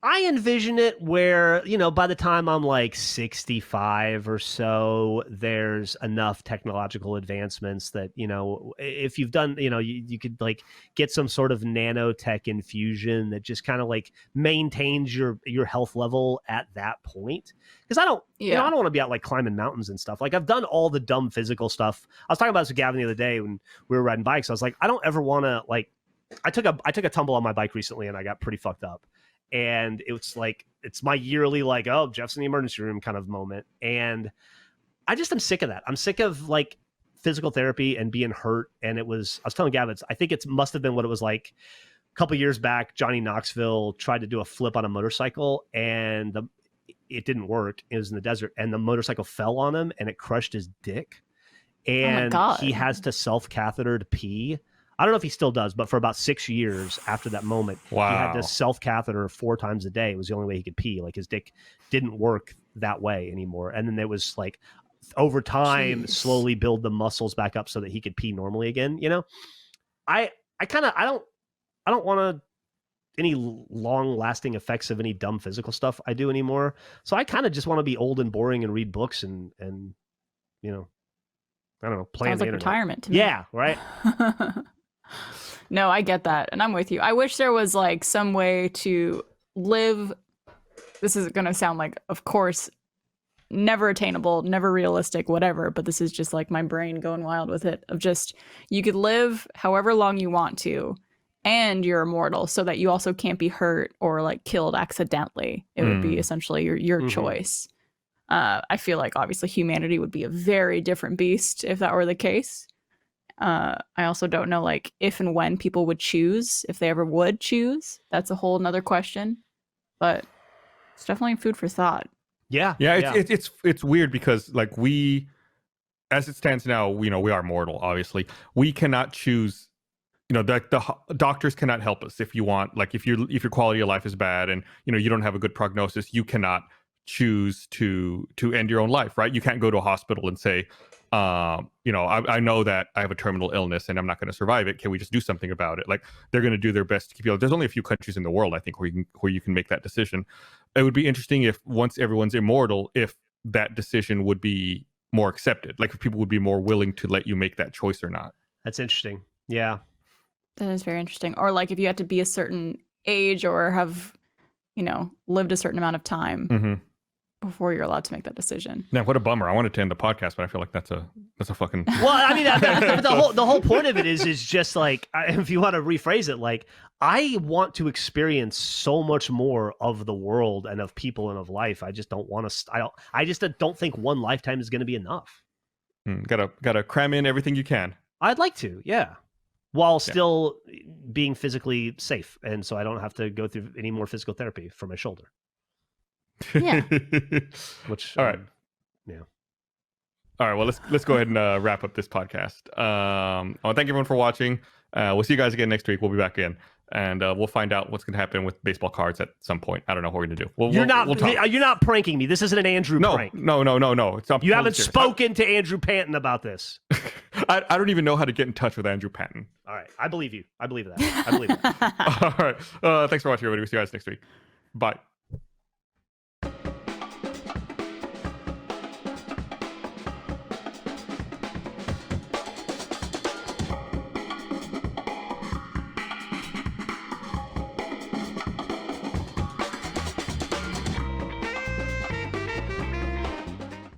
I envision it where, you know, by the time I'm like 65 or so, there's enough technological advancements that, you know, if you've done, you know, you could like get some sort of nanotech infusion that just kind of like maintains your health level at that point. Because I don't want to be out like climbing mountains and stuff. Like I've done all the dumb physical stuff. I was talking about this with Gavin the other day when we were riding bikes. I was like, I don't ever want to like, I took a tumble on my bike recently and I got pretty fucked up. And it's like, it's my yearly, like, oh, Jeff's in the emergency room kind of moment. And I'm sick of that. I'm sick of like physical therapy and being hurt. And I was telling Gavin, I think it must have been what it was like a couple years back. Johnny Knoxville tried to do a flip on a motorcycle and it didn't work. It was in the desert and the motorcycle fell on him and it crushed his dick. And he has to self-catheter to pee. I don't know if he still does, but for about 6 years after that moment, he had to self-catheter 4 times a day. It was the only way he could pee. Like his dick didn't work that way anymore. And then there was like over time, slowly build the muscles back up so that he could pee normally again. You know, I don't want any long-lasting effects of any dumb physical stuff I do anymore. So I kind of just want to be old and boring and read books and you know, I don't know, play on the internet. Retirement to me. Yeah, right. No, I get that. And I'm with you. I wish there was like some way to live. This is going to sound like, of course, never attainable, never realistic, whatever. But this is just like my brain going wild with it of just you could live however long you want to and you're immortal so that you also can't be hurt or like killed accidentally. It would be essentially your choice. I feel like obviously humanity would be a very different beast if that were the case. I also don't know like if and when people would choose, if they ever would choose. That's a whole nother question, but it's definitely food for thought. Yeah. It's weird because like we, as it stands now, we are mortal. Obviously, we cannot choose. The doctors cannot help us if you want. Like if your quality of life is bad and you don't have a good prognosis, you cannot choose to end your own life, right? You can't go to a hospital and say, I know that I have a terminal illness and I'm not going to survive it. Can we just do something about it? Like they're going to do their best to keep you alive. There's only a few countries in the world, I think, where you can make that decision. It would be interesting if once everyone's immortal, if that decision would be more accepted. Like if people would be more willing to let you make that choice or not. That's interesting. Yeah. That is very interesting. Or like if you had to be a certain age or have, lived a certain amount of time before you're allowed to make that decision. Yeah, what a bummer. I wanted to end the podcast, but I feel like that's a fucking. Well, I mean, the whole point of it is just like, if you want to rephrase it, like I want to experience so much more of the world and of people and of life. I just don't want to. I just don't think one lifetime is going to be enough. Gotta cram in everything you can. I'd like to, yeah. While still being physically safe, and so I don't have to go through any more physical therapy for my shoulder. Yeah. All right. Yeah. All right. Well, let's go ahead and wrap up this podcast. I want to thank everyone for watching. We'll see you guys again next week. We'll be back in, and we'll find out what's going to happen with baseball cards at some point. I don't know what we're going to do. You're not pranking me. This isn't an Andrew prank. No. It's not. You haven't spoken to Andrew Panton about this. I don't even know how to get in touch with Andrew Panton. All right. I believe you. I believe that. I believe that. All right. Thanks for watching, everybody. We'll see you guys next week. Bye.